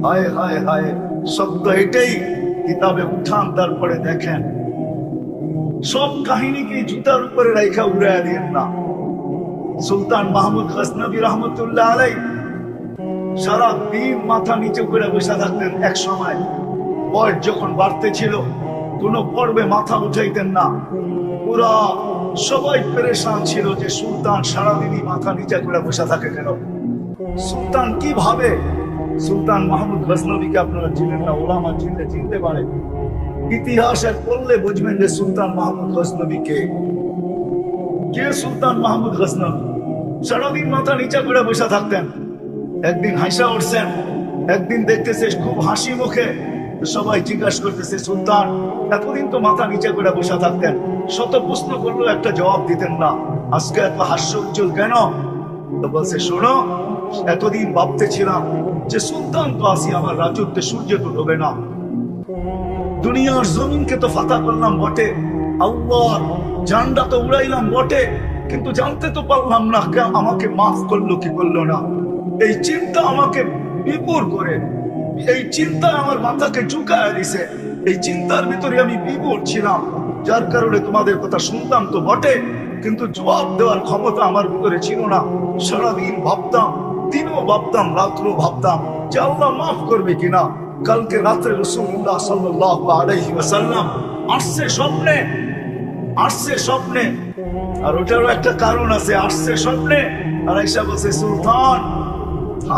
হায় হায় হায়, সত্য এটাই। কিতাবে উঠান, তারপরে দেখেন সব কাহিনীকে জুতার উপরে রেখা উড়াইয়া দিয়েন না। সুলতান মাহমুদ গজনবী রহমতুল্লাহ আলাই সারা দিন মাথা নিচে করে বসে থাকতেন। এক সময় বয়স যখন বাড়তে ছিল, কোন পর্বে মাথা উঠাইতেন না। পুরা সবাই পেরেশান ছিল যে সুলতান সারাদিনই মাথা নিচে করে বসে থাকে কেন, সুলতান কি ভাবে। সুলতান মাহমুদ গজনবীকে আপনারা চিনেন না, ওলামা চিনলে চিনতে পারে, ইতিহাসে পড়লে বুঝবেন যে সুলতান মাহমুদ গজনবী কে। সুলতান মাহমুদ গজনবী সারাদিন মাথা নিচে করে বসে থাকতেন। একদিন হাসা উঠছেন, একদিন দেখতেছে খুব হাসি মুখে। সবাই জিজ্ঞাসা করতেছে, সুলতান এতদিন তো মাথা নিচে করে বসে থাকতেন, শত প্রশ্ন করলেও একটা জবাব দিতেন না, আজকে এত হাস্য উজ্জ্বল কেন? তো বলছে, শোনো, এতদিন ভাবতেছিলাম যে সুলতান তো আসি, আমার রাজত্বে সূর্য তো ডোবে না, দুনিয়ার জমিনকে তো ফাতা করলাম বটে, আল্লাহর ঝান্ডা তো উড়াইলাম বটে, কিন্তু জানতে তো পারলাম না আমাকে মাফ করলো কি করলো না। এই চিন্তা আমাকে বিপুর করে, এই চিন্তা আমার মাথাকে ঝুঁকায় দিছে। এই চিন্তার ভিতরে আমি বিপুর ছিলাম, যার কারণে তোমাদের কথা শুনতাম তো বটে, কিন্তু জবাব দেওয়ার ক্ষমতা আমার ভিতরে ছিল না। সারাদিন ভাবতাম, দিনও ভাবতাম, রাত্রও ভাবতাম যে আল্লাহ মাফ করবে কিনা। কালকে রাত্রে রাসূলুল্লাহ সাল্লাল্লাহু আলাইহি ওয়াসাল্লাম আসছে স্বপ্নে, আসছে স্বপ্নে, আর ওটারও একটা কারণ আছে। আসছে স্বপ্নে আর আয়েশা বলছে, সুলতান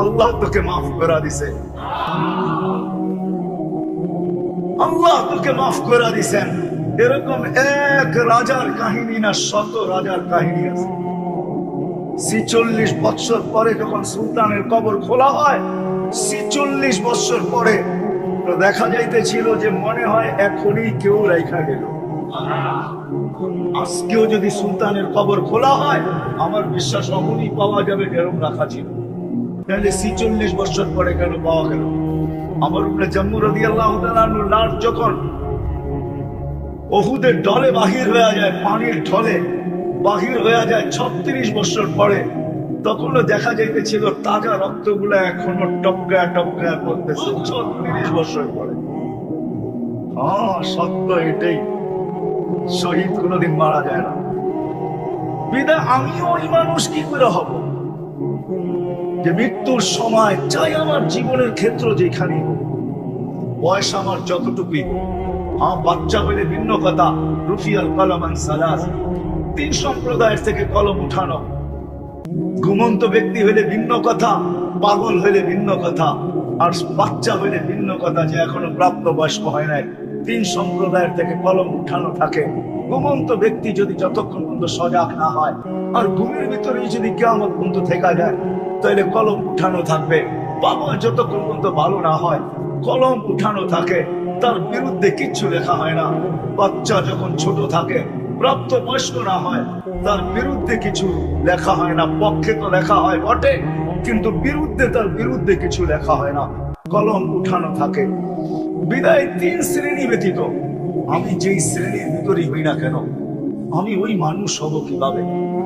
আল্লাহ তোকে মাফ করে দিছে, আল্লাহ তোকে মাফ করে দিছেন। এরকম এক রাজার কাহিনী না, শত রাজার কাহিনী আছে। 46 বছর পরে যখন সুলতানের কবর খোলা হয়, 46 বছর পরে তো দেখা যাইতেছিল যে মনে হয় এখনই কেউ রাইখা গেল। আজকেও যদি সুলতানের কবর খোলা হয়, আমার বিশ্বাস এখনই পাওয়া যাবে যেরকম রাখা ছিল। তাহলে 46 বছর পরে কেন পাওয়া গেল? আমার উপরে জম্মু রাদিয়াল্লাহু তাআলা আনহুর লাশ যখন উহুদের ঢলে বাহির হয়ে যায়, পানির ঢলে বাহির হয়ে যায় 36 বছর পরে, তখনও দেখা যাইতেছিল তাজা রক্তগুলো এখনো টপকায় টপকায় পড়তেছে 36 বছর পরে। হ্যাঁ, সত্য এটাই, শহীদ কোনোদিন মারা যায় না। বিদায় আমিও ওই মানুষ কি করে হব যে মৃত্যুর সময় চাই আমার জীবনের ক্ষেত্র যেখানে বয়স আমার যতটুকুই, বাচ্চা হইলে ভিন্ন কথা, রুফিয়াল কলমান সালাস, 3 সম্প্রদায়ের থেকে কলম উঠানো, ঘুমন্ত ব্যক্তি হইলে ভিন্ন কথা, পাগল হইলে ভিন্ন কথা, আর বাচ্চা হইলে ভিন্ন কথা যে এখনো প্রাপ্ত বয়স্ক হয় নাই। 3 সম্প্রদায়ের থেকে কলম উঠানো থাকে। ঘুমন্ত ব্যক্তি যদি যতক্ষণ পর্যন্ত সজাগ না হয়, আর ঘুমের ভিতরেই যদি কিয়ামত পর্যন্ত থেকে যায়, তাহলে কলম উঠানো থাকবে। পাগল যতক্ষণ পর্যন্ত ভালো না হয়, কলম উঠানো থাকে, তার বিরুদ্ধে কিচ্ছু লেখা হয় না। বাচ্চা যখন ছোট থাকে, প্রাপ্ত বয়স্ক না হয়, তার বিরুদ্ধে কিছু লেখা হয় না। পক্ষে তো লেখা হয় বটে, কিন্তু বিরুদ্ধে, তার বিরুদ্ধে কিছু লেখা হয় না, কলম উঠানো থাকে। বিদায় 3 শ্রেণী ব্যতীত আমি যেই শ্রেণীর ভিতরেই হই না কেন, আমি ওই মানুষ হব কিভাবে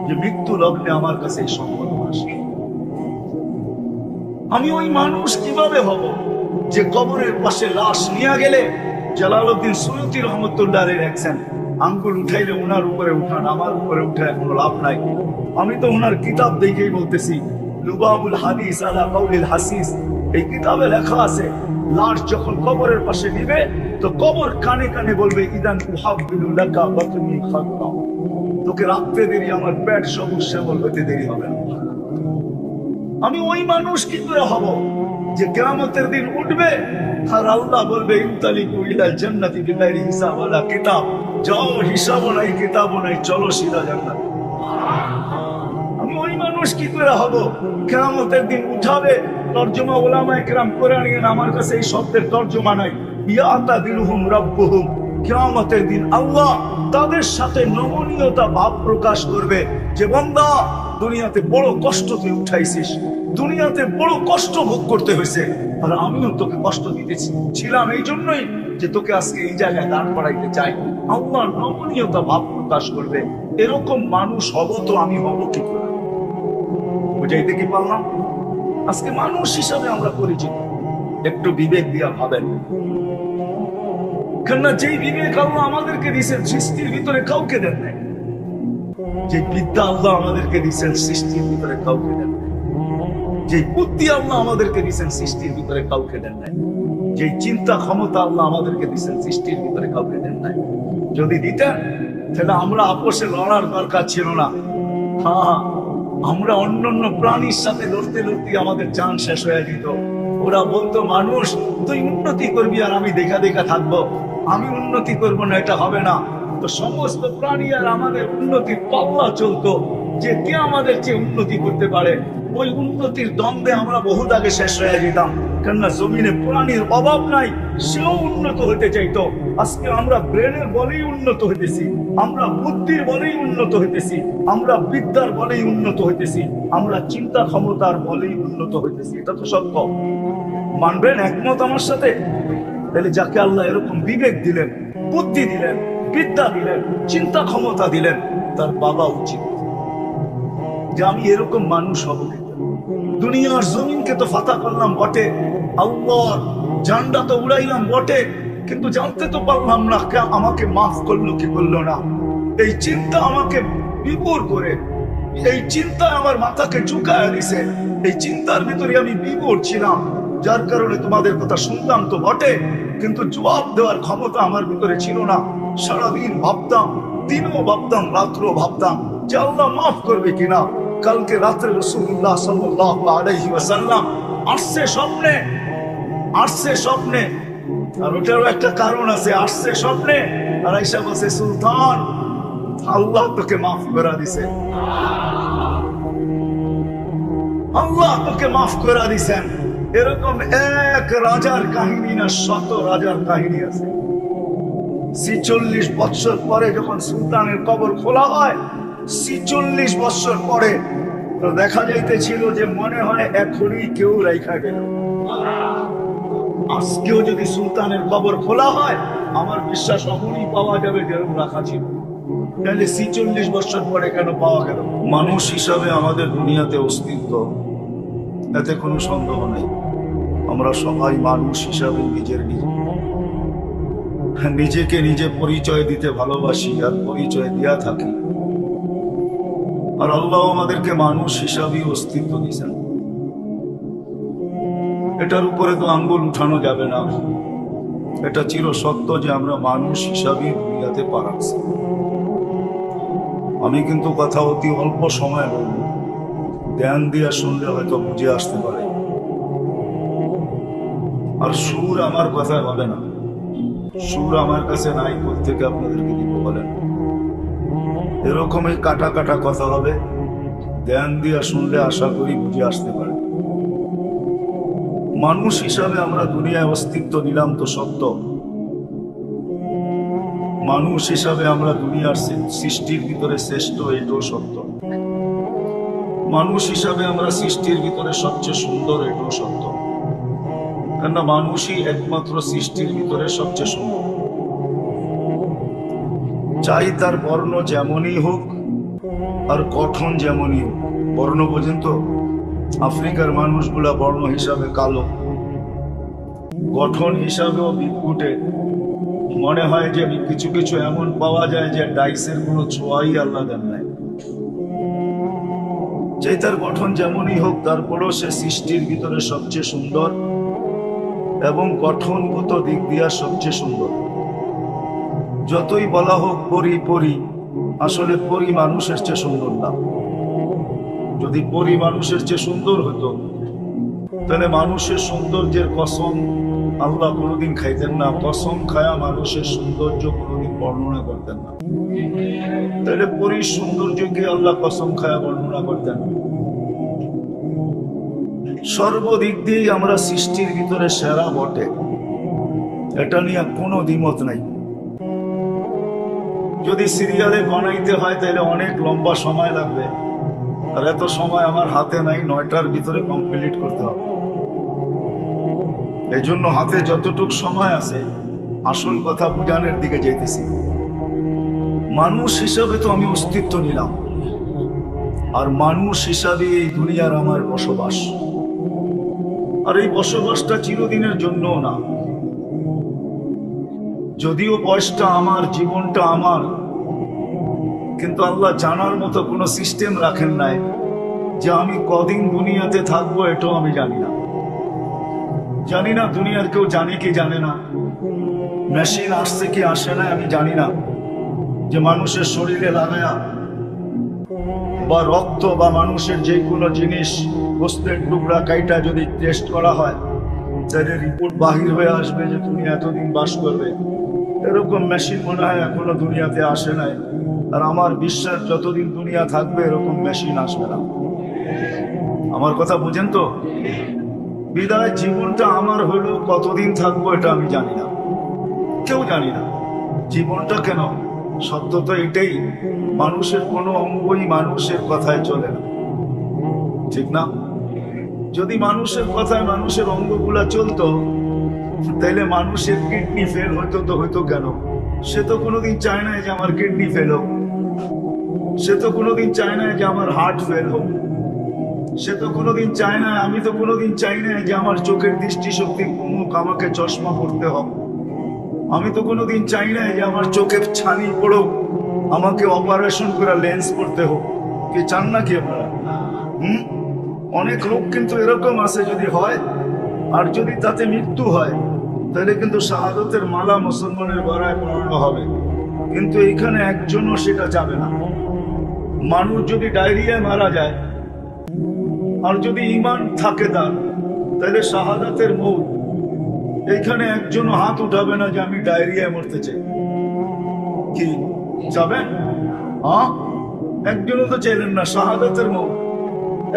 যে মৃত্যু লগ্নে আমার কাছে এই সম্পদ আসে? আমি ওই মানুষ কিভাবে হব যে কবরের পাশে লাশ নিয়ে গেলে জালালউদ্দিন সুয়ুতী রহমতুল্লাহ লেখছেন, আঙ্গুল উঠাইলে ওনার উপরে উঠান, আমার উপরে উঠে কোনো লাভ নাই। আমি তো ওনার কিতাব দেখেই বলতেছি, লুবাবুল হাদিস আলা কাউলিল হাসিস, এই কিতাবে লেখা আছে লাশ যখন কবরের পাশে নিবে তো কবর কানে কানে বলবে, ইদান উহাব্বিলু লাকা বাতনি খাদা, তোকে রাখতে দেরি, আমার পেট সবুজ শ্যামল হতে দেরি হবে না। আমি ওই মানুষ কি করে হব যে কিয়ামতের দিন উঠবে আর আল্লাহ বলবে, ইনতালিকু ইলাল জান্নাতি বিগাইরি হিসাব ওয়ালা কিতাব, যাও হিসাবও নাই কিতাবও নাই, চলো সিধা জান্নাত। আমি ওই মানুষ কি করে হব? কিয়ামতের দিন উঠাবে, তরজমা উলামায়ে কেরাম কোরআন নিয়ে, আমার কাছে এই শব্দের তরজমা নাই। ইয়াতাদিলুহুম রাব্বুহুম, কিয়ামতের দিন আল্লাহ তাদের সাথে নমনীয়তা ভাব প্রকাশ করবে যে, বান্দা দুনিয়াতে বড় কষ্ট তুই উঠাইছিস, দুনিয়াতে বড় কষ্ট ভোগ করতে হয়েছে, আর আমিও তোকে কষ্ট দিতেছি ছিলাম এই জন্যই যে তোকে আজকে এই জায়গায় দাঁড় করাইতে চাই। আল্লাহ নমনীয়তা ভাব প্রকাশ করবে। এরকম মানুষ হব তো আমি হব কি করে? বুঝাইতে কি পারলাম? আজকে মানুষ হিসাবে আমরা পরিচিত, একটু বিবেক দিয়া ভাবেন, কেননা যেই বিবেক আল্লাহ আমাদেরকে দিয়েছেন সৃষ্টির ভিতরে কাউকে দেন নাই, যে বিদ্যা আল্লাহ আমাদেরকে দিয়েছেন সৃষ্টির ভিতরে কাউকে দেন নাই, যে বুদ্ধি আল্লাহ আমাদেরকে দিয়েছেন সৃষ্টির ভিতরে কাউকে দেন নাই, যে চিন্তা ক্ষমতা আল্লাহ আমাদেরকে দিয়েছেন সৃষ্টির ভিতরে কাউকে দেন নাই। যদি দিতেন তাহলে আমরা আপোষে লড়ার দরকার ছিল না। হ্যাঁ, আমরা অন্যান্য প্রাণীর সাথে লড়তে লড়তে আমাদের জান শেষ হয়ে যেত। ওরা বলতো, মানুষ তুই উন্নতি করবি আর আমি দেখা দেখা থাকবো, আমি উন্নতি করবো না, এটা হবে না। তো সমস্ত প্রাণী আর আমাদের উন্নতির পাল্লা চলতো, যে কে আমাদের চেয়ে উন্নতি করতে পারে। ওই উন্নতির দ্বন্দ্বে আমরা বহুত আগে শেষ হয়ে যেতাম, কেননা জমিনে প্রাণীর অভাব নাই, সেও উন্নত হতে চাইতো। আজকে আমরা ব্রেনের বলেই উন্নত হইতেছি, আমরা বুদ্ধির বলেই উন্নত হইতেছি, আমরা বিদ্যার বলেই উন্নত হইতেছি, আমরা চিন্তা ক্ষমতার বলেই উন্নত হইতেছি। এটা তো সত্য, মানবেন একমত আমার সাথে? তাহলে যাকে আল্লাহ এরকম বিবেক দিলেন, বুদ্ধি দিলেন, বিদ্যা দিলেন, চিন্তা ক্ষমতা দিলেন, তার বাবা উচিত যে আমি এরকম মানুষ হব। দুনিয়ার জমিনকে তো ফাতা করলাম বটে, আল্লাহর ঝান্ডা তো উড়াইলাম বটে, কিন্তু জানতে তো পারলাম না আমাকে মাফ করলো কি করলো না। এই চিন্তা আমাকে বিভোর করে, এই চিন্তা আমার মাথাকে চুকায় দিছে, এই চিন্তার ভিতরে আমি বিভোর ছিলাম, যার কারণে তোমাদের কথা শুনতাম তো বটে, কিন্তু জবাব দেওয়ার ক্ষমতা আমার ভিতরে ছিল না। সারাদিন ভাবতাম, দিনও ভাবতাম, রাত্রও ভাবতাম যে আল্লাহ মাফ করবে কিনা। কালকে রাত্রে রাসূলুল্লাহ সাল্লাল্লাহু আলাইহি ওয়াসাল্লাম আসছে স্বপ্নে, আর ওটারও একটা কারণ আছে, আসছে স্বপ্নে আর আয়েশা বলছে, সুলতান আল্লাহ তোকে মাফ করে দিছে, আল্লাহ তোকে মাফ করে দিছেন। এরকম এক রাজার কাহিনী না, শত রাজার কাহিনী আছে। 46 বছর পরে যখন সুলতানের কবর খোলা হয়, 46 বছর পরে তো দেখা যাইতেছিল যে মনে হয় এখনই কেউ রাইখা গেল। আজকেও যদি সুলতানের কবর খোলা হয়, আমার বিশ্বাস এখনই পাওয়া যাবে যেরকম রাখা ছিল। তাহলে 46 বছর পরে কেন পাওয়া গেল? মানুষ হিসাবে আমাদের দুনিয়াতে অস্তিত্ব, এতে কোনো সন্দেহ নেই। আমরা সবাই মানুষ হিসাবে নিজেকে নিজে পরিচয় দিতে ভালোবাসি আর পরিচয় দেয়া থাকি। আর আল্লাহ আমাদেরকে মানুষ হিসাবে অস্তিত্ব দিয়েছেন, এটার উপরে তো আঙ্গুল উঠানো যাবে না। এটা চির সত্য যে আমরা মানুষ হিসাবে দুনিয়াতে পারাচ্ছি। আমি কিন্তু কথা অতি অল্প সময় বলব, ধ্যান দিয়া শুনলে হয়তো বুঝে আসতে পারে। আর সুর আমার কথায় হবে না, সুর আমার কাছে নাই, কোত্থেকে আপনাদেরকে দিব বলেন? এরকমই কাটা কাটা কথা হবে, ধ্যান দিয়া শুনলে আশা করি বুঝে আসতে পারে। মানুষ হিসাবে আমরা দুনিয়ায় অস্তিত্ব নিলাম তো সত্য, মানুষ হিসাবে আমরা দুনিয়ার সৃষ্টির ভিতরে শ্রেষ্ঠ, এটাও সত্য। মানুষ হিসাবে আমরা সৃষ্টির ভিতরে সবচেয়ে সুন্দর, এটাও সত্য। কেননা মানুষই একমাত্র সৃষ্টির ভিতরে সবচেয়ে সুন্দর। চাই তার বর্ণ যেমনই হোক আর গঠন যেমনই হোক। বর্ণ বোঝেন তো? আফ্রিকার মানুষগুলা বর্ণ হিসাবে কালো, গঠন হিসাবেও বিপুটে। মনে হয় যে কিছু কিছু এমন পাওয়া যায় যে ডাইসের কোনো ছোঁয়াই আল্লাহ দেন নাই। যে তার গঠন যেমনই হোক, তারপরও সে সৃষ্টির ভিতরে সবচেয়ে সুন্দর এবং গঠনগত দিক দিয়া সবচেয়ে সুন্দর। যতই বলা হোক পরি, আসলে পরি মানুষের চেয়ে সুন্দর না। যদি পরি মানুষের চেয়ে সুন্দর হতো, তাহলে মানুষের সৌন্দর্যের কসম আল্লাহ কোনোদিন খাইতেন না। কসম খায়া মানুষের সৌন্দর্য কোনোদিন বর্ণনা করতেন না। তাহলে পরির সৌন্দর্যকে আল্লাহ কসম খায়া বর্ণনা করতেন। সর্বদিক দিয়ে আমরা সৃষ্টির ভিতরে সেরা বটে, এটা নিয়ে কোনো দ্বিমত নাই। যদি সিরিয়ালে বানাইতে হয় তাহলে অনেক লম্বা সময় লাগবে, আর এত সময় আমার হাতে নাই, 9টার ভিতরে কমপ্লিট করতে হবে। এই জন্য হাতে যতটুক সময় আছে আসল কথা বুঝানোর দিকে যাইতেছি। মানুষ হিসাবে তো আমি অস্তিত্ব নিলাম, আর মানুষ হিসাবে এই দুনিয়ার আমার বসবাস। আর এই বসবাসটা চিরদিনের জন্য না। যদিও বয়সটা আমার, জীবনটা আমার, কিন্তু আল্লাহ জানার মতো কোনো সিস্টেম রাখেন নাই যে আমি কদিন দুনিয়াতে থাকবো, এটাও আমি জানি না। জানি না দুনিয়ার কেউ জানে কি জানে না, মেশিন আসছে কি আসে না আমি জানি না, যে মানুষের শরীরে লাগায়া বা রক্ত বা মানুষের যে কোনো জিনিস গোস্তের টুকরা কাইটা যদি টেস্ট করা হয়, তাহলে রিপোর্ট বাহির হয়ে আসবে যে তুমি এতদিন বাস করবে। এরকম মেশিন মনে হয় এখনো দুনিয়াতে আসে নাই। আর আমার বিশ্বাস যতদিন দুনিয়া থাকবে এরকম মেশিন আসবে না। আমার কথা বুঝেন তো? বিদায় জীবনটা আমার হলেও কতদিন থাকবো এটা আমি জানি না, কেউ জানি না। জীবনটা কেন, সত্য তো এটাই, মানুষের কোনো অঙ্গই মানুষের কথায় চলে না, ঠিক না? যদি মানুষের কথায় মানুষের অঙ্গগুলা চলতো, তাইলে মানুষের কিডনি ফেল হইতো তো হইতো কেন? সে তো কোনোদিন চায় না যে আমার কিডনি ফেল হোক, সে তো কোনোদিন চায় না যে আমার হার্ট ফেল হোক, সে তো কোনোদিন চায় না, আমি তো কোনোদিন চাই না যে আমার চোখের দৃষ্টিশক্তি কমুক, আমাকে চশমা পড়তে হোক। আমি তো কোনোদিন চাই না যে আমার চোখের ছানি পড়ুক, আমাকে অপারেশন করে লেন্স পড়তে হোক। কি চান নাকি আপনারা? অনেক রোগ কিন্তু এরকম আছে, যদি হয় আর যদি তাতে মৃত্যু হয়, তাহলে কিন্তু শাহাদতের মালা মুসলমানের গলায় পরানো হবে। কিন্তু এইখানে একজনও সেটা যাবে না। মানুষ যদি ডায়রিয়ায় মারা যায় আর যদি ঈমান থাকে তার, তাহলে শাহাদাতের মৌত, এইখানে একজনও হাত উঠাবে না যে আমি ডায়রিয়ায় মরতে চাই। কি যাবেন? হ্যাঁ, একজনও তো চাইলেন না শাহাদাতের মৌত।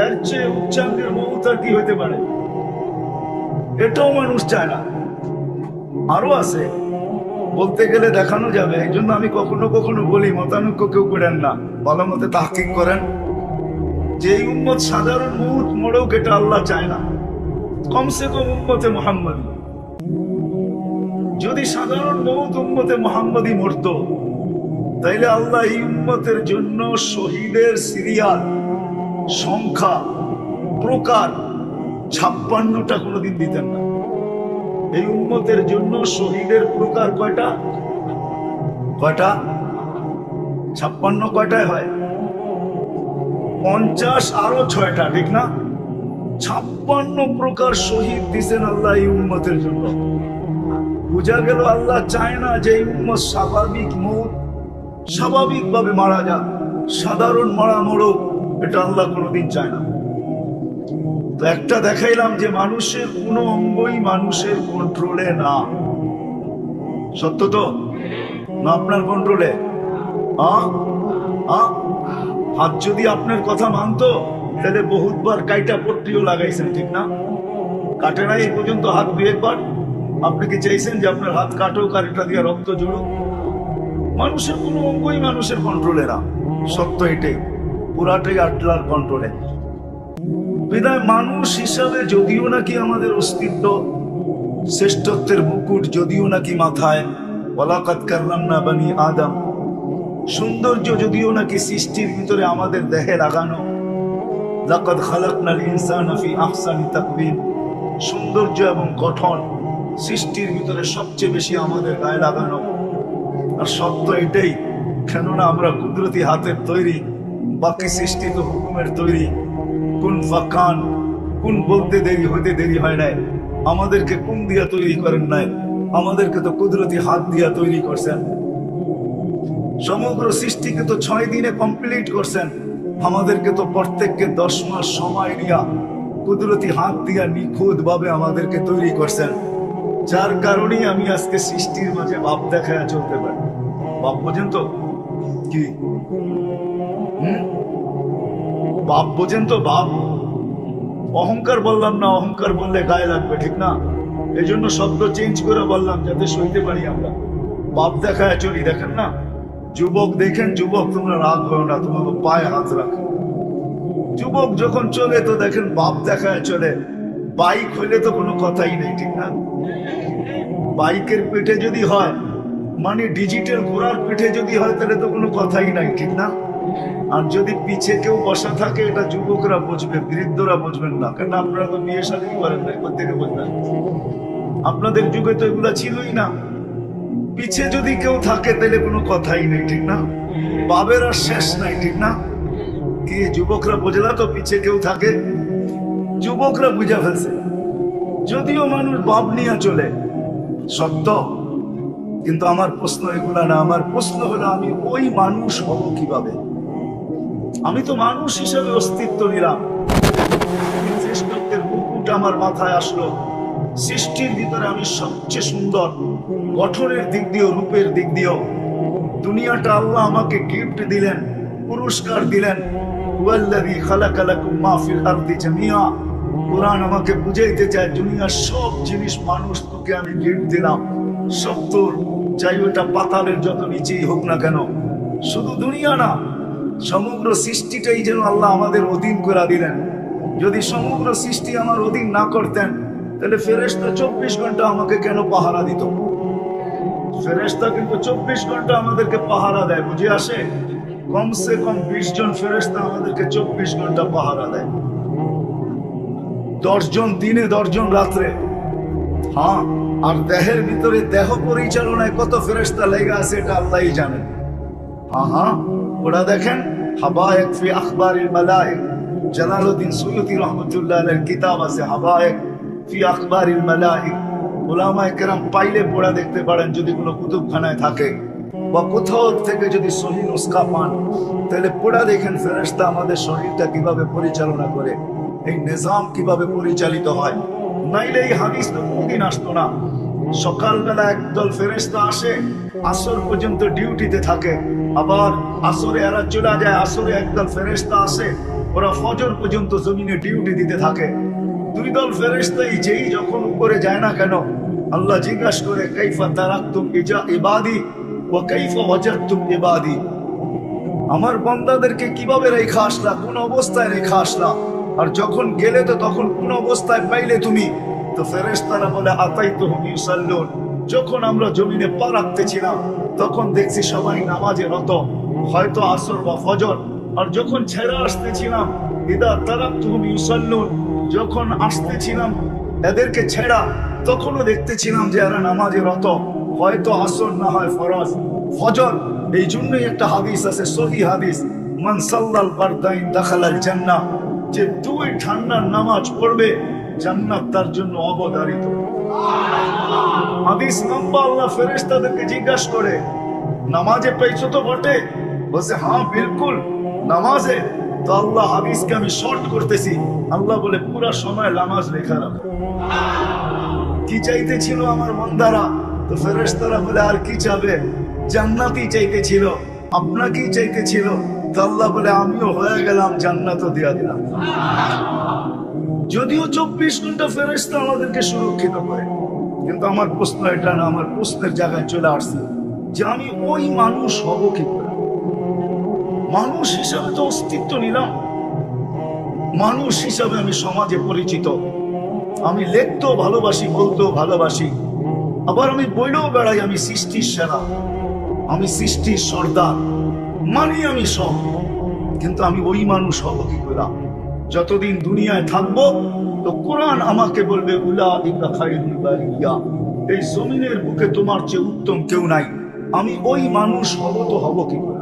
এর চেয়ে উচ্চাঙ্গের মৌত আর কি হইতে পারে? এটাও মানুষ চায় না। আরো আছে, বলতে গেলে দেখানো যাবে। এই জন্য আমি কখনো কখনো বলি, মতানৈক্য কেউ করেন না, ভালো মতে তাহকিক করেন। যে উম্মত সাধারণ মৌত মরেও এটা আল্লাহ চায় না, কমসে কম উম্মতে মুহাম্মদী। যদি সাধারণ মৌত উম্মতে মুহাম্মদী মরত, তাইলে আল্লাহ এই উম্মতের জন্য শহীদের সিরিয়াল সংখ্যা প্রকার 56টা কোনোদিন দিতেন না। এই উম্মতের জন্য শহীদের প্রকার কয়টা? 56 কয়টায় হয়? 50 আরো 6টা, ঠিক না? 56 প্রকার শহীদ দিছেন আল্লাহ এই উম্মতের জন্য। বুঝা গেল আল্লাহ চায় না যে এই উম্মত স্বাভাবিক মৌত, স্বাভাবিক ভাবে মারা যাক, সাধারণ মারা মরুক, এটা আল্লাহ কোনোদিন চায় না। তো একটা দেখাইলাম যে মানুষের কোনো অঙ্গই মানুষের কন্ট্রোলে না। সত্য তো না? আপনার কন্ট্রোলে? হাত যদি আপনার কথা মানতো, তাহলে বহুতবার কাইটা পট্টিও লাগাইছেন, ঠিক না? কাটে নাই এই পর্যন্ত হাত 2-1 বার। আপনি কি চাইছেন যে আপনার হাত কাটুক আর এটা দিয়ে রক্ত জড়ুক? মানুষের কোনো অঙ্গই মানুষের কন্ট্রোলে না, সত্য এটাই, পুরাটাই আল্লাহর কন্ট্রোলে। বিদায় মানুষ হিসাবে যদিও নাকি আমাদের অস্তিত্ব, শ্রেষ্ঠত্বের মুকুট যদিও নাকি মাথায়, ওয়ালাকাদ কাররামনা বানি আদম, সৌন্দর্য যদিও নাকি সৃষ্টির ভিতরে আমাদের দেহে লাগানো, লাকাদ খালাকনাল ইনসানা ফি আহসানি তাকওয়িম, সৌন্দর্য এবং গঠন সৃষ্টির ভিতরে সবচেয়ে বেশি আমাদের গায়ে লাগানো। আর সত্য এটাই, কেননা আমরা কুদরতি হাতের তৈরি, বাকি সৃষ্টি তো হুকুমের তৈরি। কোন ফাকান, কোন বলতে দেরি হইতে দেরি হয় নাই। আমাদেরকে কোন দিয়া তৈরি করেন নাই, আমাদেরকে তো কুদরতি হাত দিয়া তৈরি করছেন। সমগ্র সৃষ্টিকে তো 6 দিনে কমপ্লিট করছেন, আমাদেরকে তো প্রত্যেককে 10 মাস সময় নিয়া কুদরতি হাত দিয়া নিখুঁত ভাবে আমাদেরকে তৈরি করছেন। যার কারণেই আমি আজকে সৃষ্টির মাঝে ভাব দেখায় চলতে পারি। ভাব বোঝেন তো? কি ভাব বোঝেন তো? ভাব, অহংকার বললাম না, অহংকার বললে গায়ে লাগবে, ঠিক না? এই জন্য শব্দ চেঞ্জ করে বললাম, যাতে সইতে পারি আমরা। ভাব দেখায় চলি, দেখেন না? যুবক দেখেন, যুবক তোমরা রাগ করো না, তোমাকে পায়ে হাত রাখো। যুবক যখন চলে তো দেখেন ভাব দেখায় চলে। বাইক হইলে তো কোনো কথাই নেই, ঠিক না? বাইকের পিঠে যদি হয়, মানে ডিজিটাল ঘোড়ার পিঠে যদি হয়, তাহলে তো কোনো কথাই নাই, ঠিক না? আর যদি পিছে কেউ বসা থাকে, এটা যুবকরা বুঝবে, বৃদ্ধরা বুঝবেন না, কারণ আপনারা তো বিয়ে শাদী করেন না, কোথেকে বুঝবেন? আপনাদের যুগে তো এগুলা ছিলই না। পিছে যদি কেউ থাকে তাহলে কোনো কথাই নেই, ঠিক না? বাবের আর শেষ নাই, ঠিক না? কি যুবকরা বোঝলা তো পিছে কেউ থাকে? যুবকরা বুঝা ফেলছে। যদিও মানুষ বাপ নিয়ে চলে, সত্য, কিন্তু আমার প্রশ্ন এগুলা না। আমার প্রশ্ন হলো, আমি ওই মানুষ হব কিভাবে? আমি তো মানুষ হিসেবে অস্তিত্ব নিলাম, শ্রেষ্ঠত্বের মুকুট আমার মাথায় আসলো। সৃষ্টির ভিতরে আমি সবচেয়ে সুন্দর, গঠনের দিক দিয়েও, রূপের দিক দিয়েও। দুনিয়াটা আল্লাহ আমাকে গিফট দিলেন, পুরস্কার দিলেন। ওয়াল্লাযী খালাকা লাকুম মা ফিল আরদি জামিআ। কুরআন আমাকে বুঝাইতে চায়, দুনিয়ার সব জিনিস মানুষ তোকে আমি গিফট দিলাম। সত্তর চাই ওটা পাতালের যত নিচেই হোক না কেন, শুধু দুনিয়া না, সমগ্র সৃষ্টিটাই যেন আল্লাহ আমাদের অধীন করে দিলেন। যদি সমগ্র সৃষ্টি আমার অধীন না করতেন, তাহলে ফেরেশতা 24 ঘন্টা আমাকে কেন পাহারা দিত? ফেরেশতা কিন্তু 24 ঘন্টা আমাদেরকে পাহারা দেয়, বুঝে আসে? কমসে কম 20 জন ফেরেশতা আমাদেরকে 24 ঘন্টা পাহারা দেয়। 10 জন দিনে, 10 জন রাত্রে। হ্যাঁ, আর দেহের ভিতরে দেহ পরিচালনায় কত ফেরেশতা লেগে আছে এটা আল্লাহই জানেন। হ্যাঁ, ওরা দেখেন, হাবায়েক ফি আখবারিল মালায়েক। জালালউদ্দিন সুয়ুতি রহমাতুল্লাহ আলাইহির কিতাব আছে, হাবায়েক ফি আখবারিল মালায়েক। উলামায়ে কেরাম পাইলে পড়া দেখতে পারেন, যদি কোনো কুতুবখানায় থাকে বা কোথাও থেকে যদি সহিহ নুসখা পান, তাহলে পড়া দেখেন ফেরেশতা আমাদের শরীরটা কিভাবে পরিচালনা করে, এই নিজাম কিভাবে পরিচালিত হয়। নাইলে এই হাদিস তো কোনদিন আসতো না। সকালবেলা একদল ফেরেশতা আসে, আসর পর্যন্ত ডিউটিতে থাকে, আবার আসরে এরা চলে যায়। আসরে একদল ফেরেশতা আসে, ওরা ফজর পর্যন্ত জমিনে ডিউটি দিতে থাকে। দুই দল ফেরেশতাই যেই যখন উপরে যায় না কেন, আল্লাহ জিজ্ঞাসা করে, কাইফা তারাকতুম ইবাদি ওয়া কাইফা ওয়াজাদতুম ইবাদি। আমার বান্দাদেরকে কিভাবে রেখা আসলা, কোন অবস্থায় রেখা আসলা, আর যখন গেলে তো তখন কোন অবস্থায় পাইলে তুমি? তো ফেরেশতারা বলে, আতাইতুহুম ইউসাল্লুন। যখন আমরা জমিনে পা রাখতেছিলাম, তখন দেখছি সবাই নামাজে রত, হয়তো আসর বা ফজর। আর যখন ছেড়ে আসতেছিলাম, ইদা তারাকতুহুম ইউসাল্লুন, যখন আসতেছিলাম এদেরকে ছেড়া, তখনও দেখতেছিলাম যে এরা নামাজে রত, হয়তো আসর না হয় ফরজ, ফজর। এই জন্যই একটা হাদিস আছে, সহিহ হাদিস, মান সাল্লাল বারদাইন দাখালাল জান্নাহ। যে দুই ঠান্ডার নামাজ পড়বে, জান্নাত তার জন্য অবধারিত। হাদিস লম্বা। আল্লাহ ফেরেশতাদেরকে জিজ্ঞাসা করে, নামাজে পেয়েছো তো বটে? বলছে, হ্যাঁ বিলকুল নামাজে। তো আল্লাহ হাদিসকে আমি শর্ট করতেছি। আল্লাহ বলে, পুরা সময় নামাজ লেখা রাখো। কি চাইতেছিল আমার বান্দারা? তো ফেরেশতারা বলে, আর কি চাবে? জান্নাতই চাইতেছিল। আপনাকেই চাইতেছিল। তো আল্লাহ বলে, আমিও হয়ে গেলাম, জান্নাতও দিয়া দিলাম। যদিও 24 ঘন্টা ফেরেশতা আমাদেরকে সুরক্ষিত করে, কিন্তু আমার প্রশ্ন এটা না। আমার প্রশ্নের জায়গায় চলে আসছে যে আমি ওই মানুষ হব কি করে? মানুষ হিসাবে তো অস্তিত্ব নিলাম, মানুষ হিসাবে আমি সমাজে পরিচিত, আমি লিখতেও ভালোবাসি, বলতেও ভালোবাসি, আবার আমি বইলেও বেড়াই আমি সৃষ্টির সেরা, আমি সৃষ্টির সর্দার, মানি আমি সব। কিন্তু আমি ওই মানুষ হব কি করে? যতদিন দুনিয়ায় থাকবো, তো কোরআন আমাকে বলবে, উলাইকা খায়রুল বারিয়া, এই জমিনের বুকে তোমার চেয়ে উত্তম কেউ নাই। আমি ওই মানুষ হব তো হব কি করে?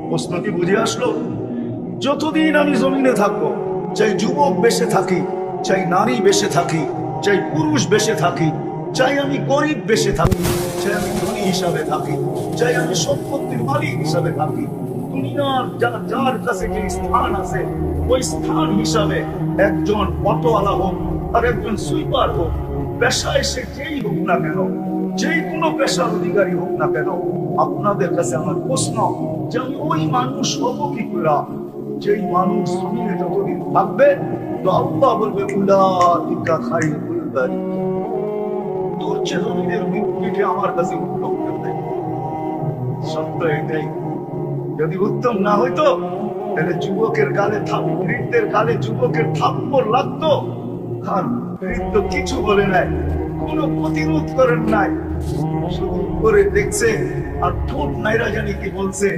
প্রশ্ন কি বুঝে আসলো? যতদিন আমি জমিনে থাকবো, চাই যুবক বেশে থাকি, চাই নারী বেশে থাকি, চাই পুরুষ বেশে থাকি, চাই আমি গরিব বেশে থাকি, চাই আমি ধনী হিসাবে থাকি, চাই আমি সম্পত্তির মালিক হিসাবে থাকি, দুনিয়ার যার কাছে যে স্থান আছে, ওই স্থান হিসাবে একজন অটোওয়ালা হোক আর একজন সুইপার হোক, পেশায় সে যেই হোক না কেন, যেই কোনো পেশার অধিকারী হোক না কেন, আপনাদের কাছে আমার প্রশ্ন যে আমি ওই মানুষ হব কি করে? যেই মানুষ জমিনে যতদিন থাকবে, তো আল্লাহ বলবে, উলাইকা খায়রুল বারিয়া, তোর চেয়ে জমিনের পিঠে আমার কাছে উত্তম কেউ নেই। সত্য এটাই। যদি উত্তম না হইতো, তাহলে যুবকের গালে বৃদ্ধের গালে যুবকের থাপ্পড় লাগতো, আর বৃদ্ধ কিছু বলে নাই। কোনো প্রতিরোধ করেন নাই, শুধু করে দেখছে আর ঠোঁট নাইরা জানি কি বলছে।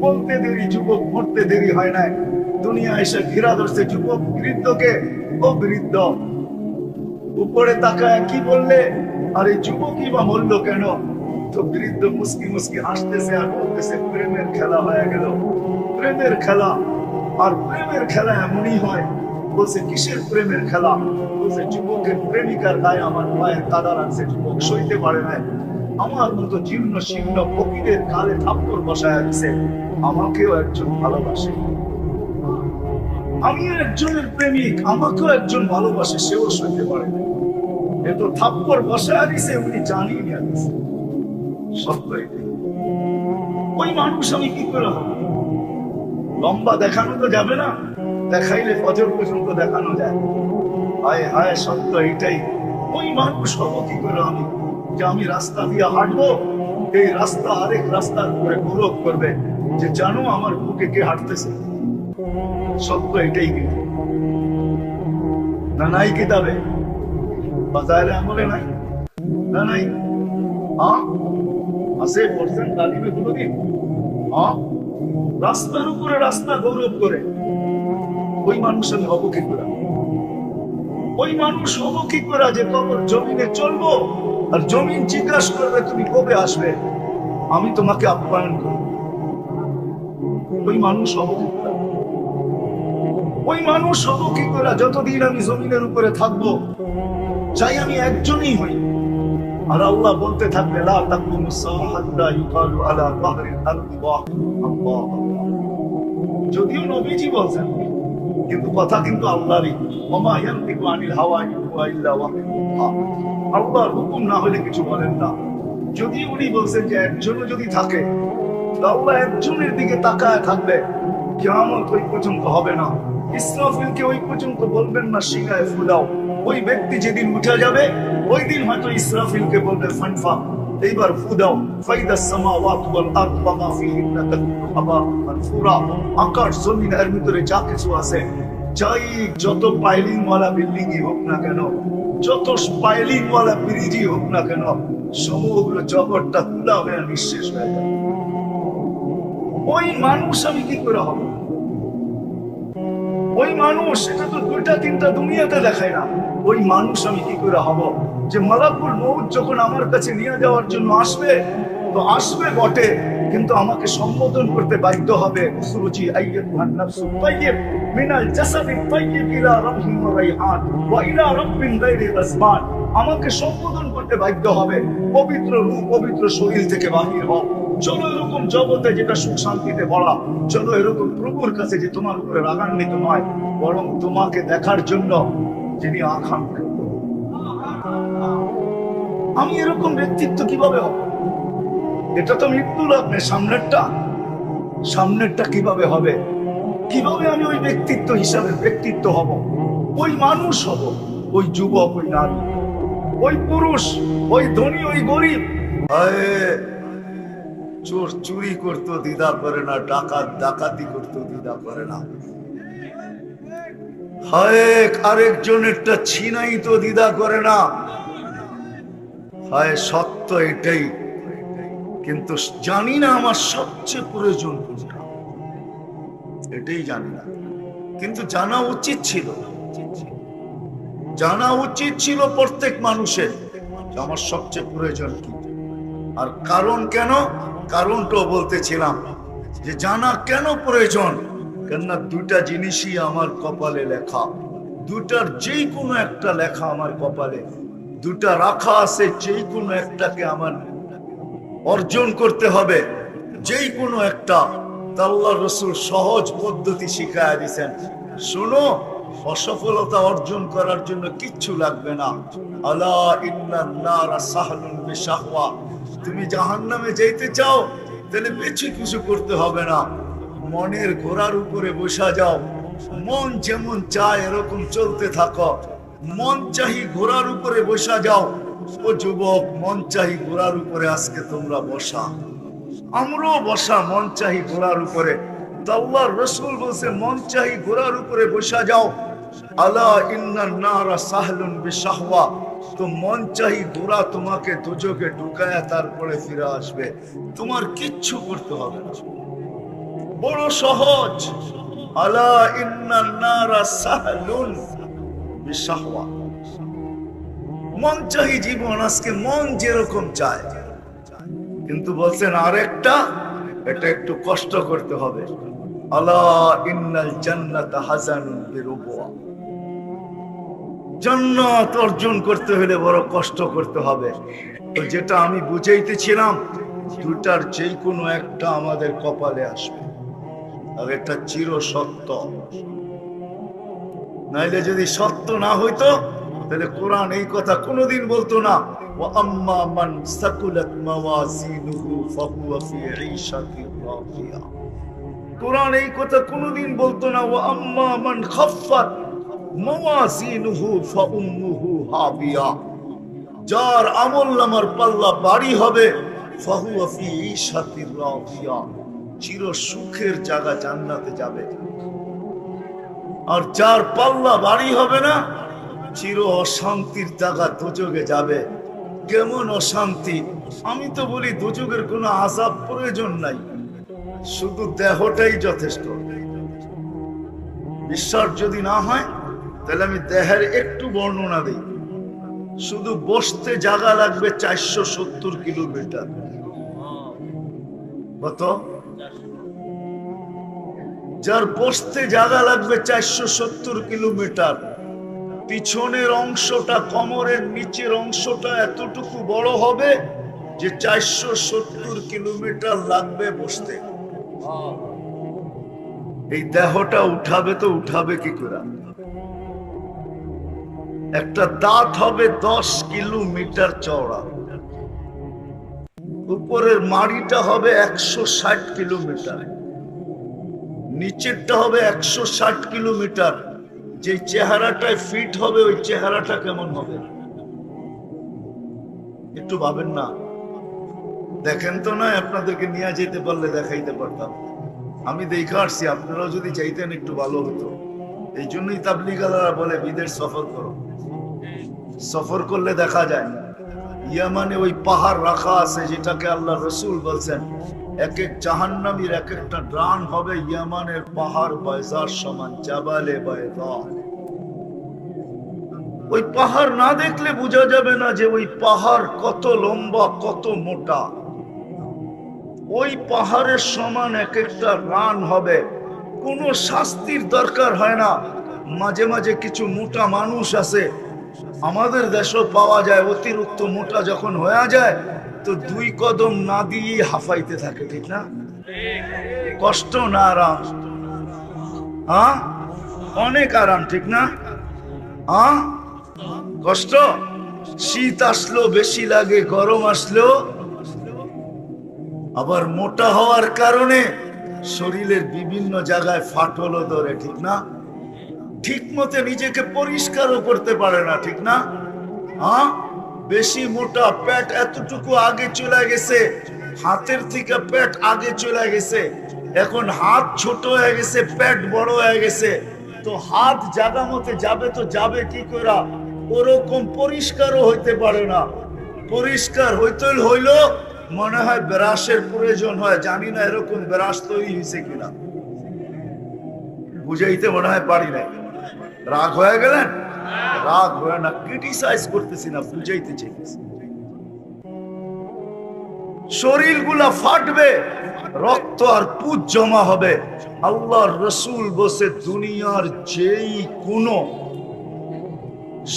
বলতে দেরি যুবক, মরতে দেরি হয় নাই। দুনিয়া এসে ঘেরা ধরছে যুবক বৃদ্ধকে, ও বৃদ্ধ উপরে তাকায় কি বললে? আরে যুবকই বা মরলো কেন? তো বৃদ্ধ মুস্কি মুস্কি হাসতেছে আর বলতেছে, প্রেমের খেলা হয়ে গেল। প্রেমের খেলা, আর প্রেমের খেলা এমনই হয়। বলছে কিসের প্রেমের খেলা? বলছে যুবকের প্রেমিকার গায়ে আমার পায়ের কাদা লাগছে, যুবক সইতে পারে না। আমার মতো জীর্ণ শীর্ণ ফকিরের কালে থাপ্পড় বসায় দিছে। আমাকেও একজন ভালোবাসে, আমিও একজনের প্রেমিক, আমাকেও একজন ভালোবাসে, সেও সইতে পারে না। এ তো থাপ্পড় বসায় দিছে, উনি জানিয়ে নিয়ে দিছে। সত্য এটাই। ওই মানুষ আমি কি করে হবো? লম্বা দেখানো তো যাবে না, দেখাইলে ফজর পর্যন্ত দেখানো যায়। হায় হায়, সত্য এটাই। ওই মানুষ হবো কি করে আমি, যে আমি রাস্তা দিয়ে হাঁটবো, এই রাস্তা আরেক রাস্তার উপরে গৌরব করবে যে জানো আমার বুকে কে হাঁটতেছে। সত্য এটাই কিন্তু না, নাই কিতাবে বাজারে আমলে নাই, না নাই। হ্যাঁ আছে, পড়ছেন তালিমে কোনোদিন? হ্যাঁ, রাস্তার উপরে রাস্তা গৌরব করে। ওই মানুষ আমি হবো কি করে? ওই মানুষ হবো কি করে যে কবর জমিনে চলবো আর জমিন জিজ্ঞাসা করবে তুমি কবে আসবে, আমি তোমাকে আপ্যায়ন করবো। ওই মানুষ হবো কি করে? ওই মানুষ হবো কি করে যতদিন আমি জমিনের উপরে থাকবো চাই আমি একজনই হই। আর আল্লাহ বলতে থাকবে লা তাকুমুস সাআ হাত্তা ইউকালু আলা যাহরিল আরদি আল্লাহ। যদিও নবীজি বলছেন, কিন্তু কথা কিন্তু আল্লাহরই। ওমা ইয়ানতিকু আনিল হাওয়া ইন হুয়া ইল্লা ওয়াহয়ুহা। আল্লাহর হুকুম না হলে কিছু বলেন না। যদি উনি বলছেন যে একজনও যদি থাকে, আল্লাহ একজনের দিকে তাকায় থাকবে, কিয়ামত ওই পর্যন্ত হবে না। ইসরাফিলকে ওই পর্যন্ত বলবেন না শিখায় ফুলাও। ওই ব্যক্তি যেদিন উঠে যাবে ওই দিন হয়তো ইসরাফিলকে বলবে ফানফা, এইবার ফু দাও। ফাইদাস সামাওয়াতু ওয়াল আরদু ওয়া মা ফীহিন্না তাকুনু হাবাআন মানসুরা। আকাশ জমিন এর ভিতরে যা কিছু আছে, যাই যত পাইলিং ওয়ালা বিল্ডিং হোক না কেন, যত পাইলিং ওয়ালা ব্রিজই হোক না কেন, সমগ্র জগৎটা তুলা হয়ে নিঃশেষ হয়ে যাবে। ওই মানুষ আমি কি করে হব? ওই মানুষ, এটা তো দুইটা তিনটা দুনিয়াতে দেখায় না। ওই মানুষ আমি কি করে হব যে মালাকুল মউত যখন আমার কাছে নিয়ে যাওয়ার জন্য আসবে, তো আসবে বটে, কিন্তু আমাকে সম্বোধন করতে বাধ্য হবে, উখরুজি আইয়ুহান নাফসুত তাইয়্যিব মিনাল জাসাদিত তাইয়্যিব ইলা রাব্বিন ওয়া রাইহান ওয়া ইলা রাব্বিন গায়রি আসমান। আমাকে সম্বোধন করতে বাধ্য হবে, পবিত্র রূহ পবিত্র শরীর থেকে বাহির হও। চলো এরকম জগতে যেটা সুখ শান্তিতে ভরা, চলো এরকম প্রভুর কাছে যে তোমার উপরে রাগান্বিত নয়, বরং তোমাকে দেখার জন্য যিনি আকাঙ্ক্ষা। আমি এরকম ব্যক্তিত্ব কিভাবে হব? এটা তো মৃত্যু লগ্নে, সামনেরটা কিভাবে হবে? কিভাবে আমি ওই ব্যক্তিত্ব হিসাবে ব্যক্তিত্ব হব? ওই মানুষ হব, ওই যুবক, ওই নারী, ওই পুরুষ, ওই ধনী, ওই গরিব। চোর চুরি করতো দ্বিধা করে না, ডাকাত ডাকাতি করতো দ্বিধা করে না, হায় আরেকজনেরটা ছিনাই তো দ্বিধা করে না। হায় সত্য এটাই, কিন্তু জানি না আমার সবচেয়ে প্রয়োজন কোনটা, এটাই জানি না। কিন্তু জানা উচিত ছিল, জানা উচিত ছিল প্রত্যেক মানুষের আমার সবচেয়ে প্রয়োজন কি। আর কারণ কেন, কারণটাও বলতেছিলাম যে জানা কেন প্রয়োজন। কেননা দুটা জিনিসই আমার কপালে লেখা, দুটার যেই কোনো একটা লেখা আমার কপালে, দুটা রাখা আছে, যেই কোনো একটাকে আমার অর্জন করতে হবে, যেই কোনো একটা। আল্লাহ রাসূল সহজ পদ্ধতি শিখায়া দিয়েছেন, শোনো, অসফলতা অর্জন করার জন্য কিচ্ছু লাগবে না। আলা ইন্নান নারা সাহলুন বিশাহওয়া। তুমি জাহান্নামে যেতে চাও, তাহলে বেশি কিছু করতে হবে না, মনের ঘোড়ার উপরে বসা যাও, মন যেমন চায় এরকম চলতে থাকো। মন চাহি ঘোড়ার উপরে বসা যাও। ও যুবক, মন চাহি ঘোড়ার উপরে আজকে তোমরা বসা, আমরাও বসা মন চাহি ঘোড়ার উপরে। আল্লাহর রাসূল বলছে মন চাহি ঘোড়ার উপরে বসা যাও। আলা ইন্নান নারা সাহলুন বিশাহওয়া। তো মন চাহি বুড়া তোমাকে দুজকে ঢুকায়া তারপরে ফিরে আসবে, তোমার কিচ্ছু করতে হবে না, বড় সহজ। আলা ইন্নান নারা সাহলুন বিশাহওয়া। মন চাহি জীবন, আজকে মন যেরকম চায়, কিন্তু বলছেন আরেকটা, এটা একটু কষ্ট করতে হবে। আলা ইন্নাল জান্নাতা হাযানুন বিরুবওয়া। জান্নাত অর্জন করতে হলে বড় কষ্ট করতে হবে। তো যেটা আমি বুঝাইতেছিলাম, দুটার যে কোনো একটা আমাদের কপালে আসবে, আর এটা চির সত্য। নাইলে যদি সত্য না হইতো তাহলে কোরআন এই কথা কোনোদিন বলতো না, ওয়া আম্মা মান সাকুলাত মাওয়াজিনুহু ফাহুয়া ফি ঈশাতির রাদিয়া। কোরআন এই কথা কোনোদিন বলতো না, ওয়া আম্মা মান খাফফাত মাওয়াজিনুহু ফাউম্মুহু হাবিয়া। যার আমলনামার পাল্লা ভারী হবে, ফাহুয়া ফি ঈশাতির রাদিয়া, চির সুখের জায়গা জান্নাতে যাবে। আর যার পাল্লা ভারী হবে না, চির অশান্তির জায়গা দোজকে যাবে। কেমন অশান্তি? আমি তো বলি দোজকের কোনো আযাব প্রয়োজন নাই, শুধু দেহটাই যথেষ্ট। বিশ্বাস যদি না হয় তাহলে আমি দেহের একটু বর্ণনা দিই। শুধু বসতে জায়গা লাগবে 470 কিলোমিটার। কত? যার বসতে জায়গা লাগবে 470 কিলোমিটার, পিছনের অংশটা, কোমরের নিচের অংশটা এতটুকু বড় হবে যে 470 কিলোমিটার লাগবে বসতে। এই দেহটা উঠাবে তো উঠাবে কি করে? একটা দাঁত হবে 10 কিলোমিটার চওড়া, উপরের মাড়িটা হবে 160 কিলোমিটার, নিচেরটা হবে 160 কিলোমিটার। যে চেহারাটায় ফিট হবে ওই চেহারাটা কেমন হবে একটু ভাবেন না? দেখেন তো, না আপনাদেরকে নিয়ে যেতে পারলে দেখাইতে পারতাম। আমি দেখে আসছি, আপনারাও যদি চাইতেন একটু ভালো হতো। এই জন্যই তাবলীগালারা বলে বিদেশ সফর করো। সফর করলে দেখা যায় ইয়ামানে ওই পাহাড় রাখা আছে, যেটাকে আল্লাহ রসুল বলছেন এক এক জাহান্নামীর এক একটা ডান হবে ইয়ামানের পাহাড় বাইজার সমান, জাবালে বাইজা। ওই পাহাড় না দেখলে বোঝা যাবে না যে ওই পাহাড় কত লম্বা, কত মোটা। ওই পাহাড়ের সমান এক একটা রান হবে, কোনো শাস্তির দরকার হয় না। মাঝে মাঝে কিছু মোটা মানুষ আছে, আমাদের দেশেও পাওয়া যায়, অতিরিক্ত মোটা যখন হয়ে যায় তো 2 কদম না দিয়ে হাফাইতে থাকে, ঠিক না? কষ্ট না আরাম? হ্যাঁ, অনেক আরাম, ঠিক না? হ্যাঁ, কষ্ট। শীত আসলো বেশি লাগে, গরম আসলো। আবার মোটা হওয়ার কারণে শরীরের বিভিন্ন জায়গায় ফাটলও ধরে, ঠিক না? ঠিক মতো নিজেকে পরিষ্কারও করতে পারে না, ঠিক না? হ্যাঁ, বেশি মোটা, পেট এতটুকু আগে চলে গেছে, হাতের থেকে পেট আগে চলে গেছে। এখন হাত ছোট হয়ে গেছে, পেট বড় হয়ে গেছে, তো হাত জায়গা মতে যাবে তো যাবে কি করে? ওরকম পরিষ্কারও হইতে পারে না। পরিষ্কার হইতে হইলো মনে হয় ব্রাশের প্রয়োজন হয়, জানি না এরকম ব্রাশ তৈরি হয়েছে কিনা, বুঝাইতে মনে হয় পারি নাই। রাগ হয়ে গেলেন? রাগ হয়ে না, ক্রিটিসাইজ করতেছি না, বুঝাইতে চাইতেছি। শরীরগুলা ফাটবে, রক্ত আর পুজ জমা হবে। আল্লাহর রসুল বসে দুনিয়ার যেই কোনো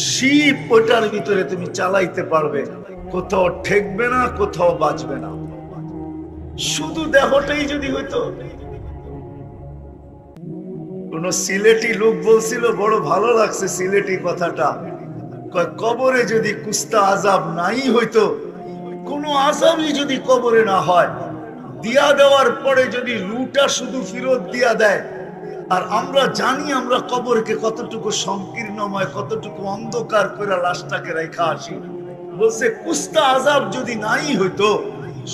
শিপ ওটার ভিতরে তুমি চালাইতে পারবে, কোথাও ঠেকবে না, কোথাও বাঁচবে না। শুধু দেহটাই যদি হইতো। কোন সিলেটি লোক বলছিল, বড় ভালো লাগছে সিলেটি কথাটা, কবরে যদি কুস্তা আজাব নাই হইতো, কোনো আজাবই যদি কবরে না হয়, দিয়া দেওয়ার পরে যদি রুটা শুধু ফেরত দিয়া দেয়, আর আমরা জানি আমরা কবরকে কতটুকু সংকীর্ণময়, কতটুকু অন্ধকার করে লাশটাকে রেখা আসি। বলছে কুস্তা আজাব যদি নাই হইতো,